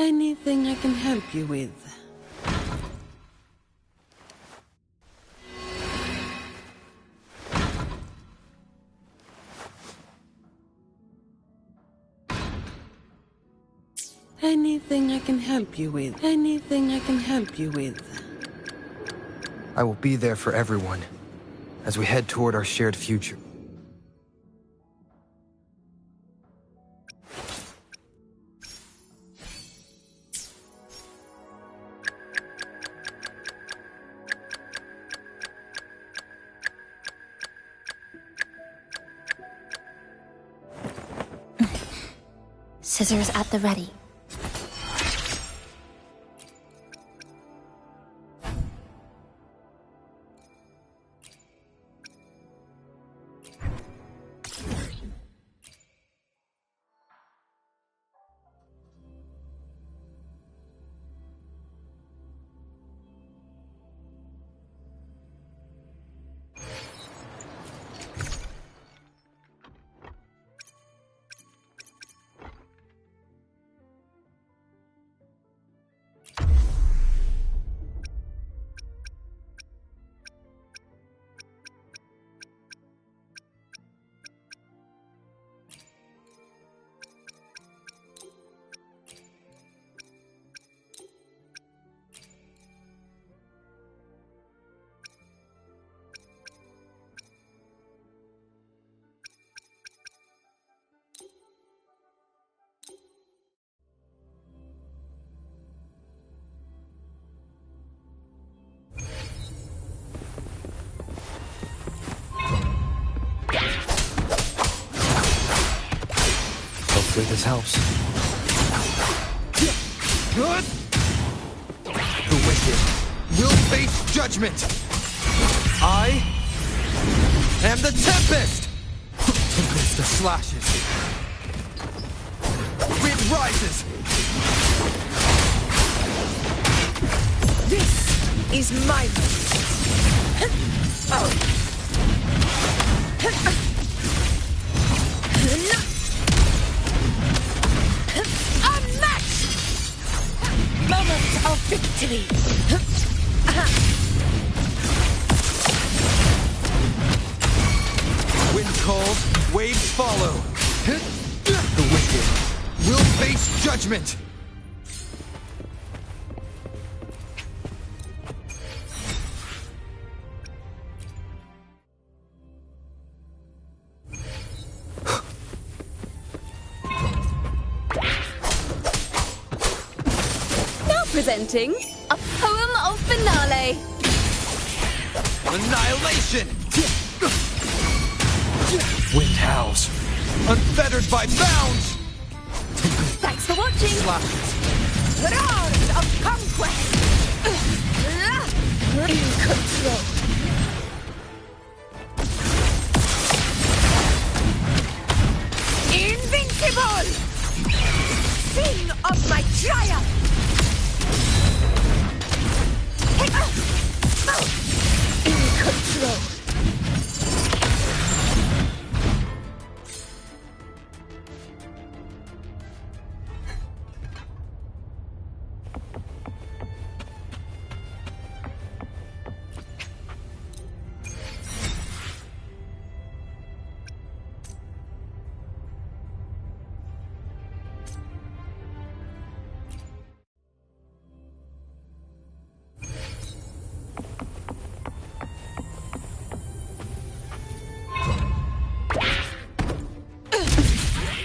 Anything I can help you with? Anything I can help you with? Anything I can help you with? I will be there for everyone as we head toward our shared future. Scissors at the ready. Hopefully this helps. Good. The wicked will face judgment. I am the Tempest. Tempest of slashes. Wind rises. This is my moment of victory. Wind calls, waves follow. The wicked will face judgment. Presenting a poem of finale. Annihilation! Wind howls, unfettered by bounds! Thanks for watching. Slashes. Roars of conquest. In control. Invincible! Sing of my triumph! In control.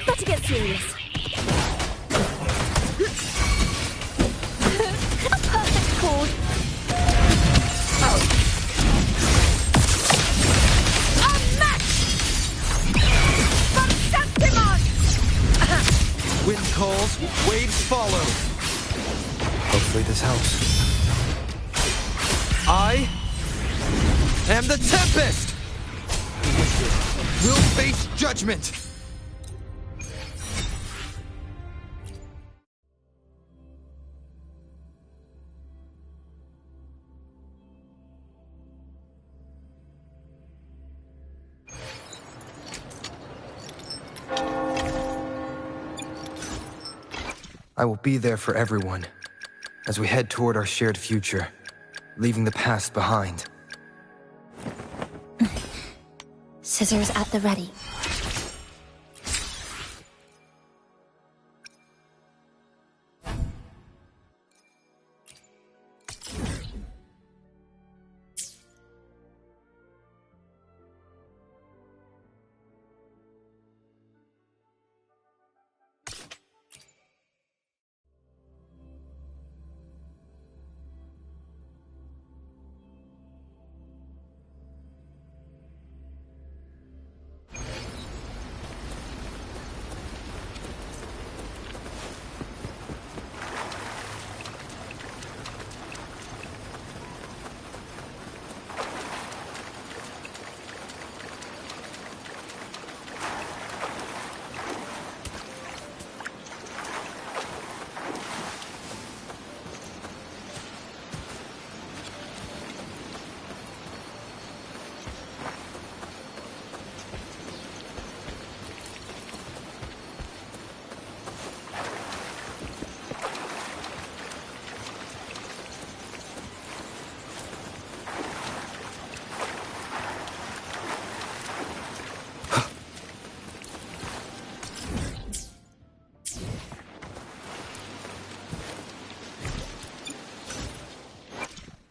Better get serious. A perfect chord. A match! From Septimon! Wind calls, waves follow. Hopefully this helps. I am the Tempest! The wicked will face judgment! I will be there for everyone as we head toward our shared future, leaving the past behind. Scissors at the ready.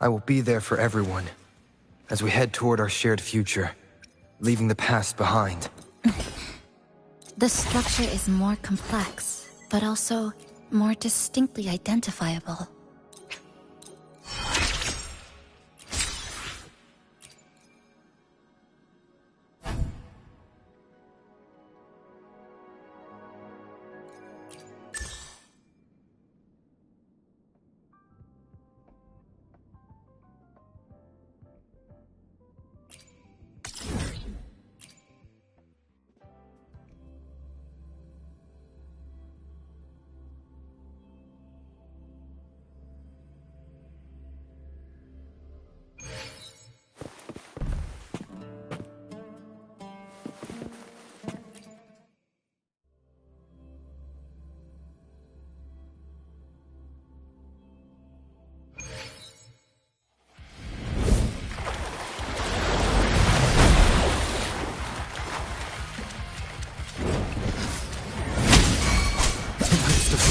I will be there for everyone as we head toward our shared future, leaving the past behind. The structure is more complex, but also more distinctly identifiable.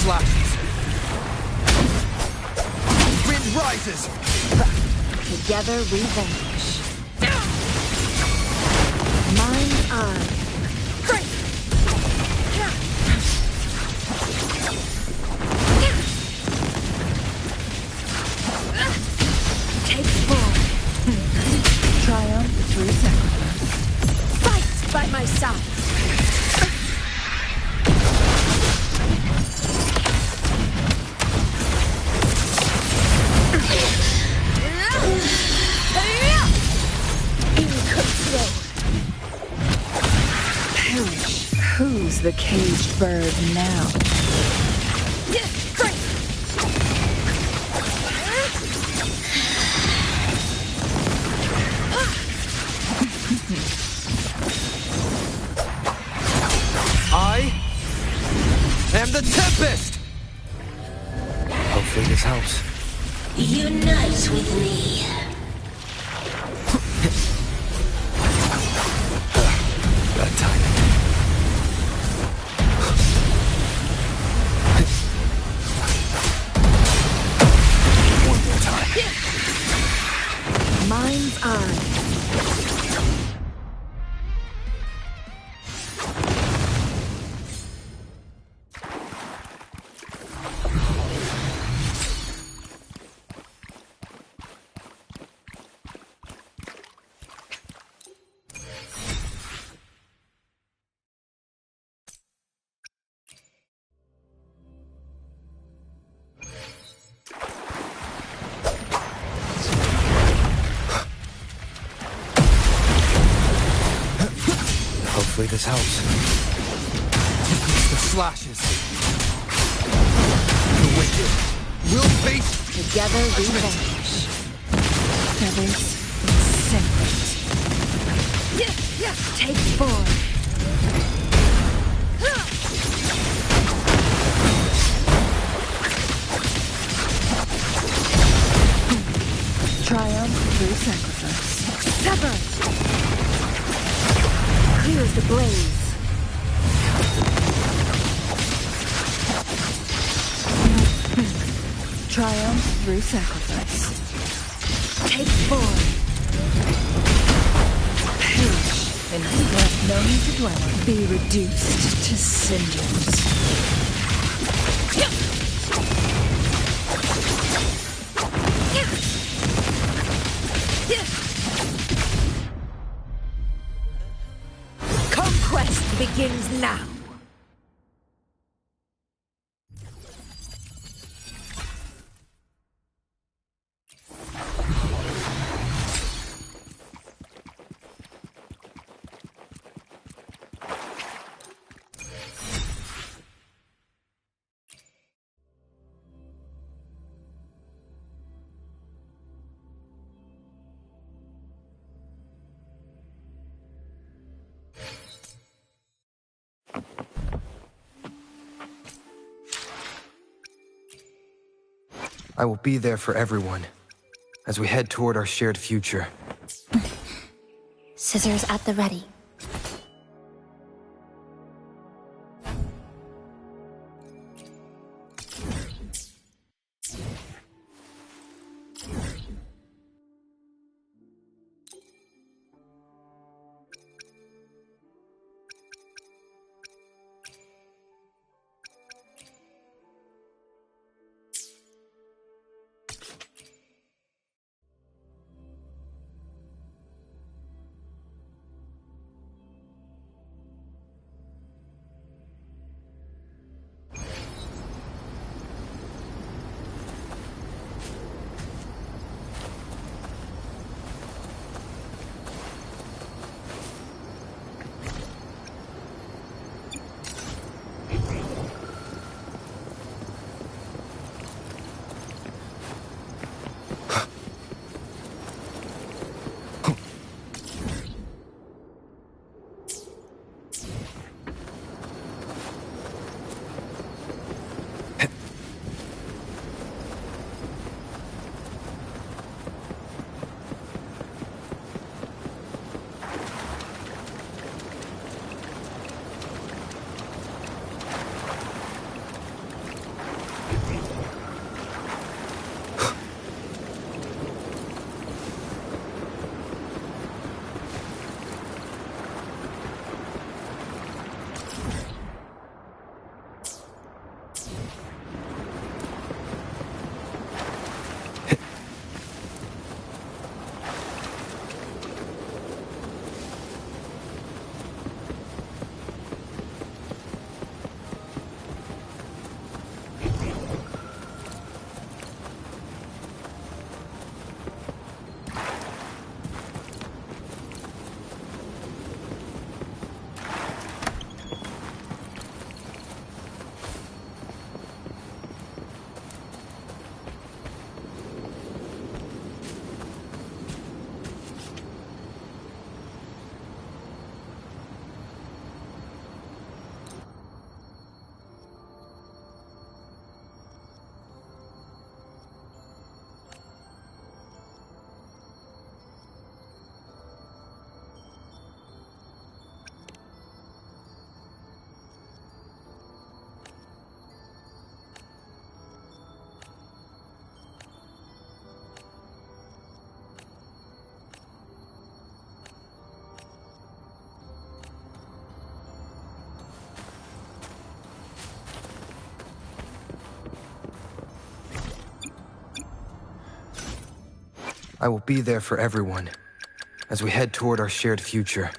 Flashes. Wind rises. Together we vanish. Mind's eye. Take full. Triumph through sacrifice. Fight by my side. Who's the caged bird now? I am the Tempest! Hopefully this helps. Unite with me. Bad timing. One more time. Mind's eye. Hopefully this helps. The flashes. The wicked will face. Together we vanish. Feathers incinerate. Take form. forest ablaze. Triumph through sacrifice. Take form. Perish in a earth known to dwell. Be reduced to cinders. Conquest begins now. I will be there for everyone as we head toward our shared future. Scissors at the ready. I will be there for everyone as we head toward our shared future,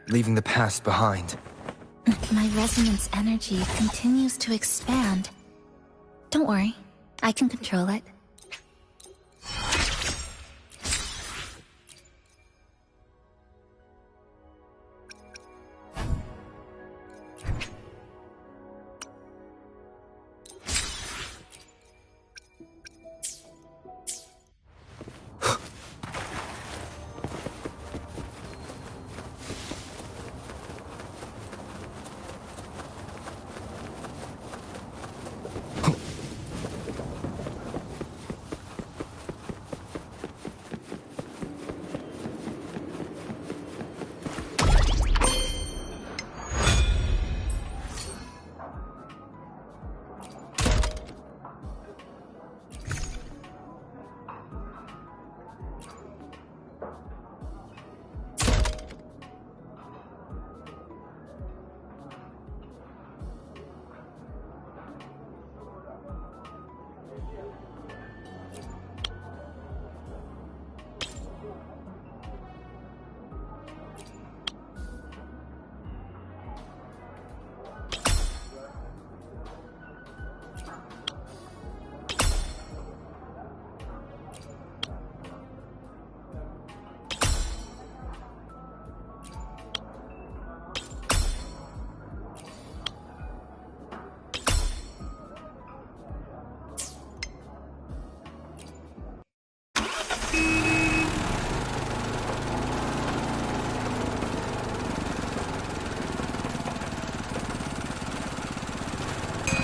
leaving the past behind. My resonance energy continues to expand. Don't worry, I can control it.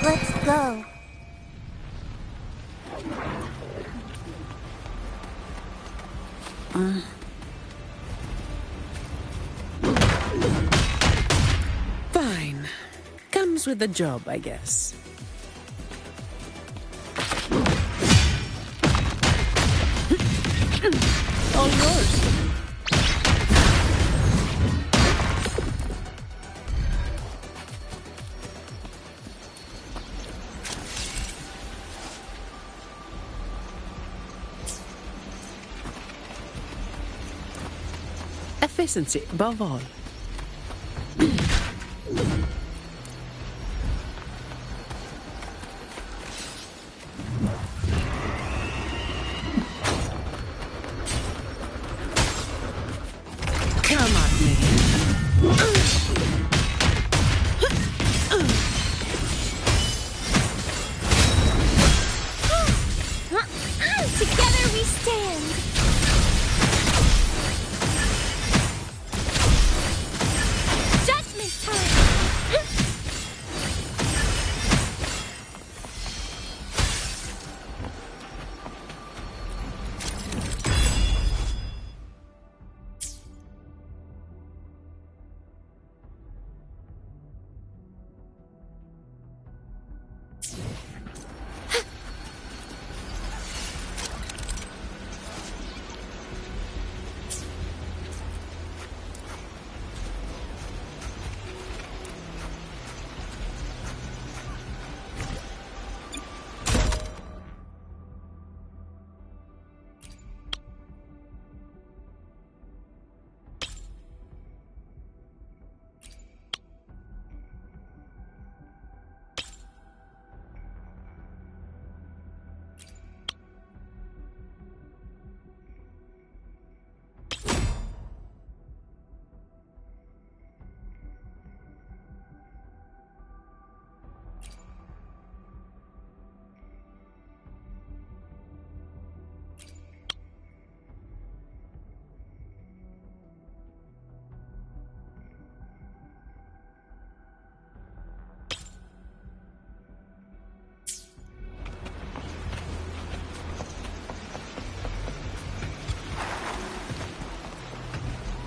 Let's go. Fine. Comes with the job, I guess. All yours. Efficiency above all. Come at me. Together we stand. Judgment time.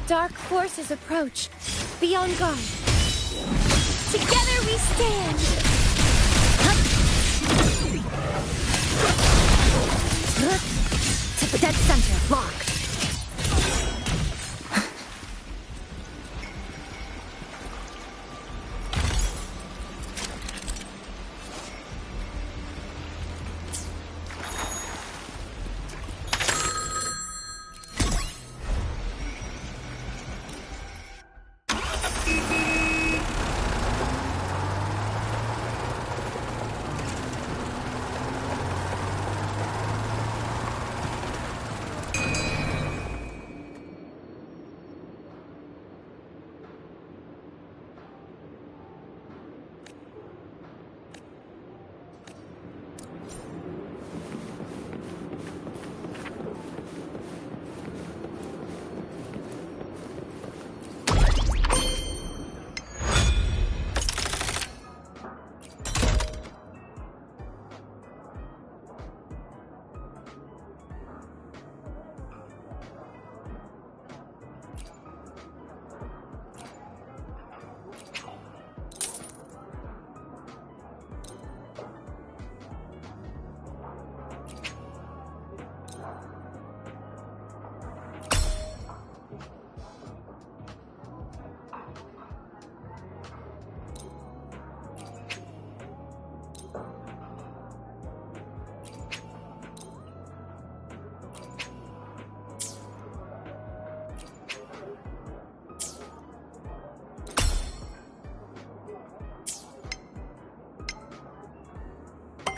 Dark forces approach. Be on guard. Together we stand. Dead center locked.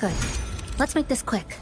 Good. Let's make this quick.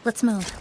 let's move.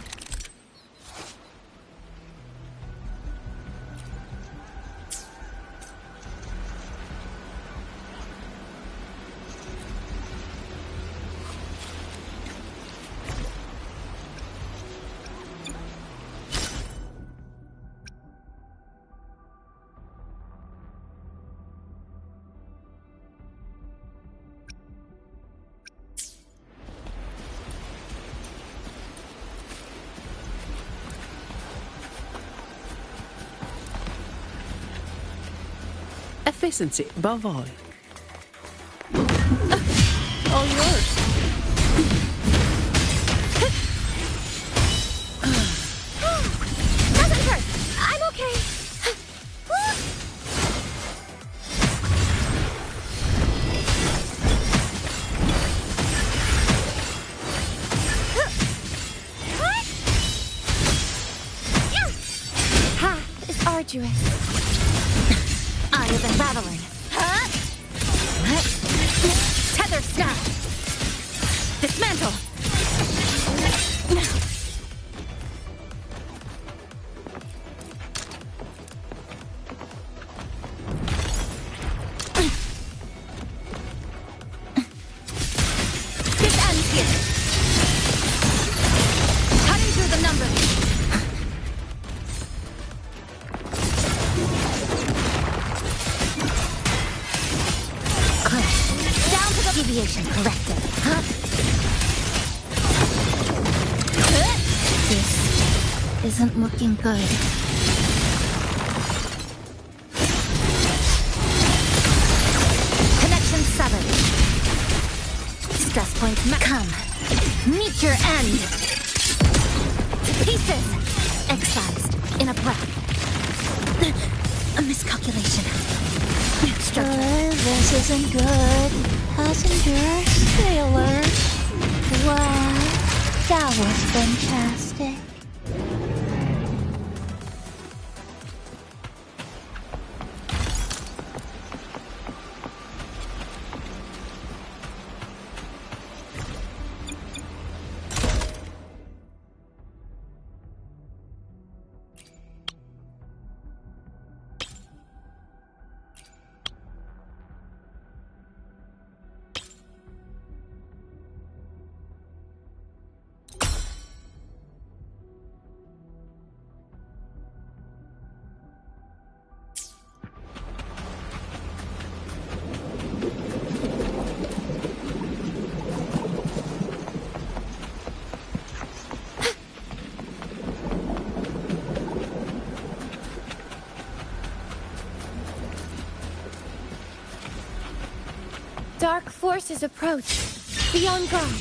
Efficiency above all. All yours. Doesn't hurt. I'm okay. Path is arduous. Eye of the rattling. Tether snap! Dismantle! This ends here! Cutting through the numbers! Down to the deviation corrected. This isn't looking good. Connection severed. Stress points come. Meet your end. Pieces. Excised in a breath. A miscalculation. This isn't good. Passenger, sailor. Wow, that was fantastic. Dark forces approach. Be on guard.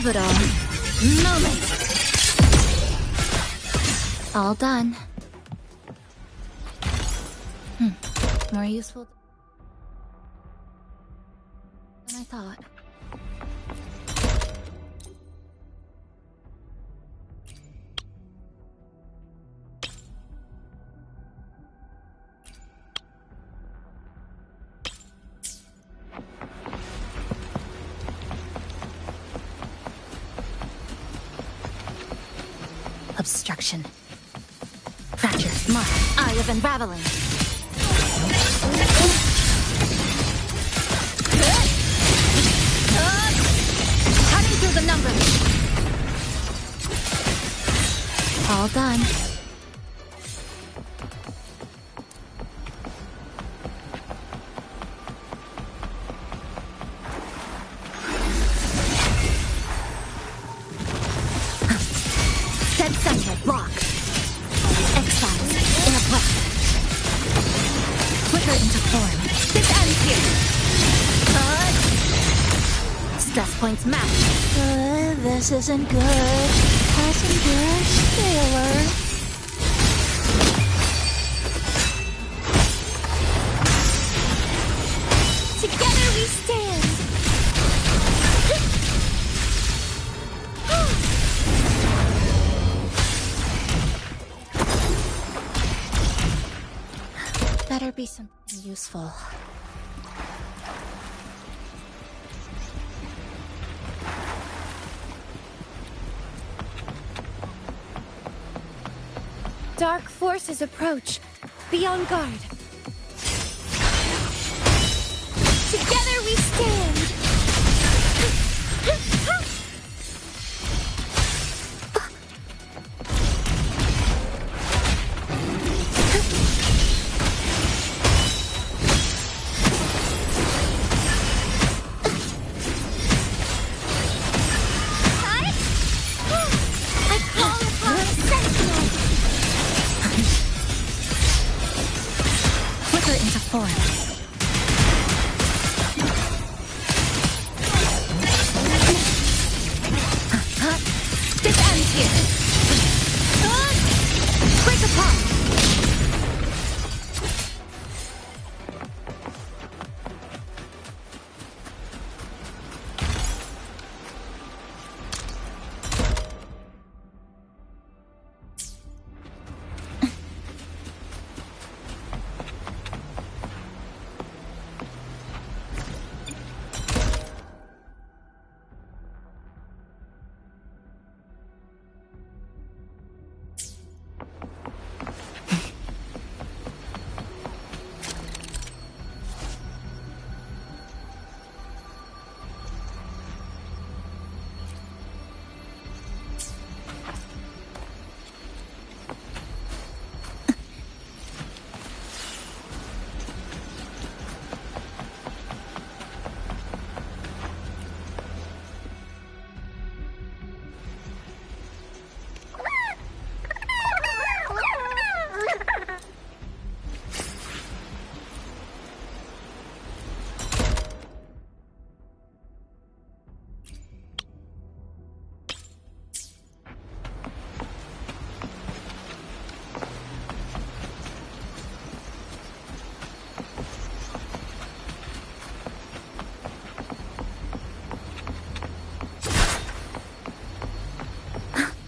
pivotal moment. All done. More useful than I thought. Obstruction. Fracture. Mark. Eye of unraveling. Cutting through the numbers. All done. Dead center. Block. Exiles in a block. Flicker into form. This ends here. Stress points match. This isn't good. Passenger, sailor. Together we stand. Better be something useful. Dark forces approach. Be on guard. Together we stand. I call upon a sentinel. Flicker into form. This ends here. Break apart.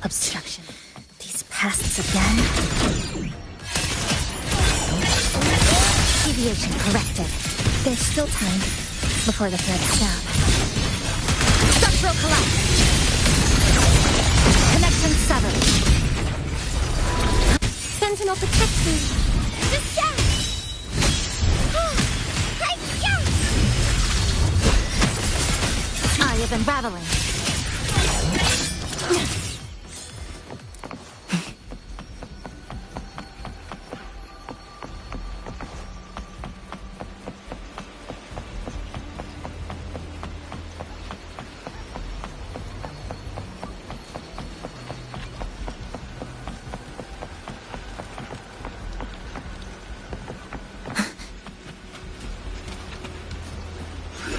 Obstruction. These pests again. Deviation corrected. There's still time before the thread snap. Structural collapse. Connection severed. Sentinel, protect me. Just down. Eye of unraveling.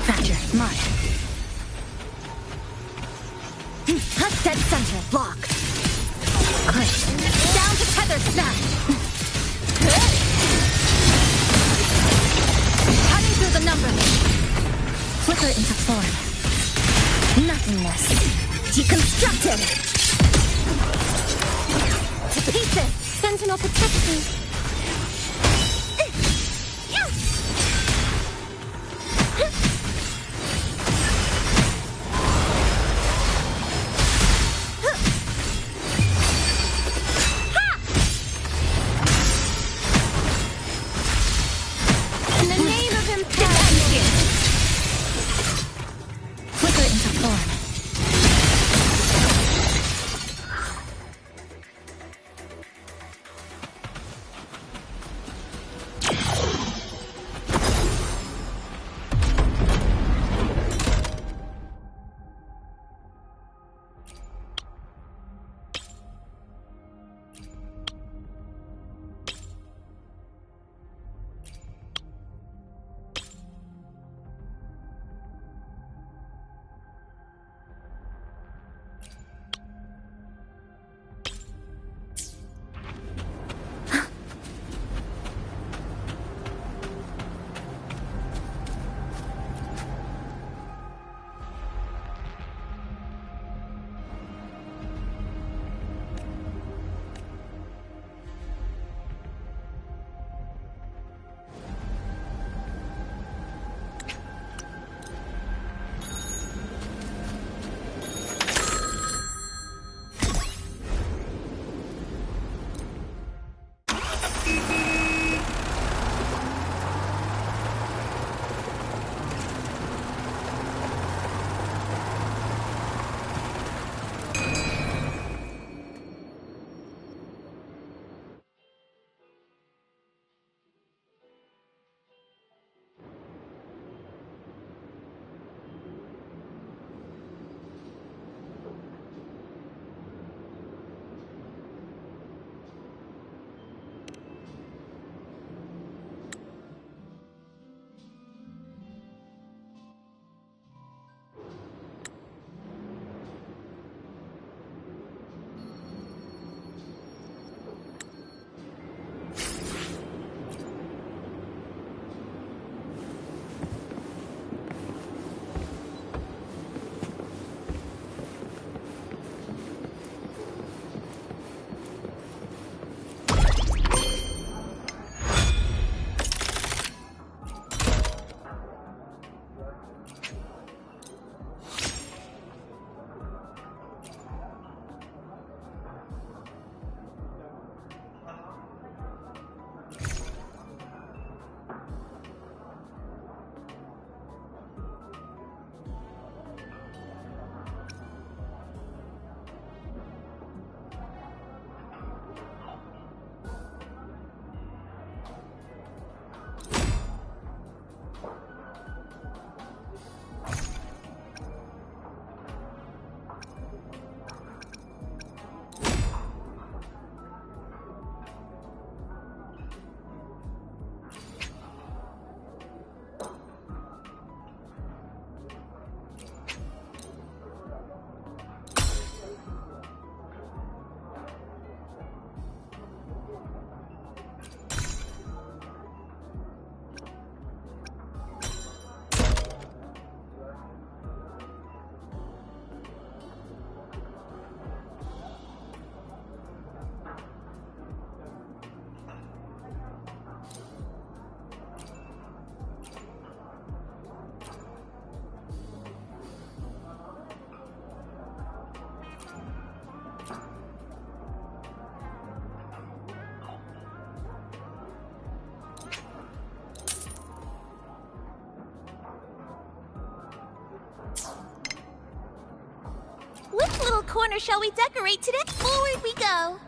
Fracture. Mark. Dead center, block. Good. Down to tether, snap. Cutting through the numbers. Flicker into form. Nothingness. Deconstructed. To pieces. Sentinel protect me. Which little corner shall we decorate today? Forward we go!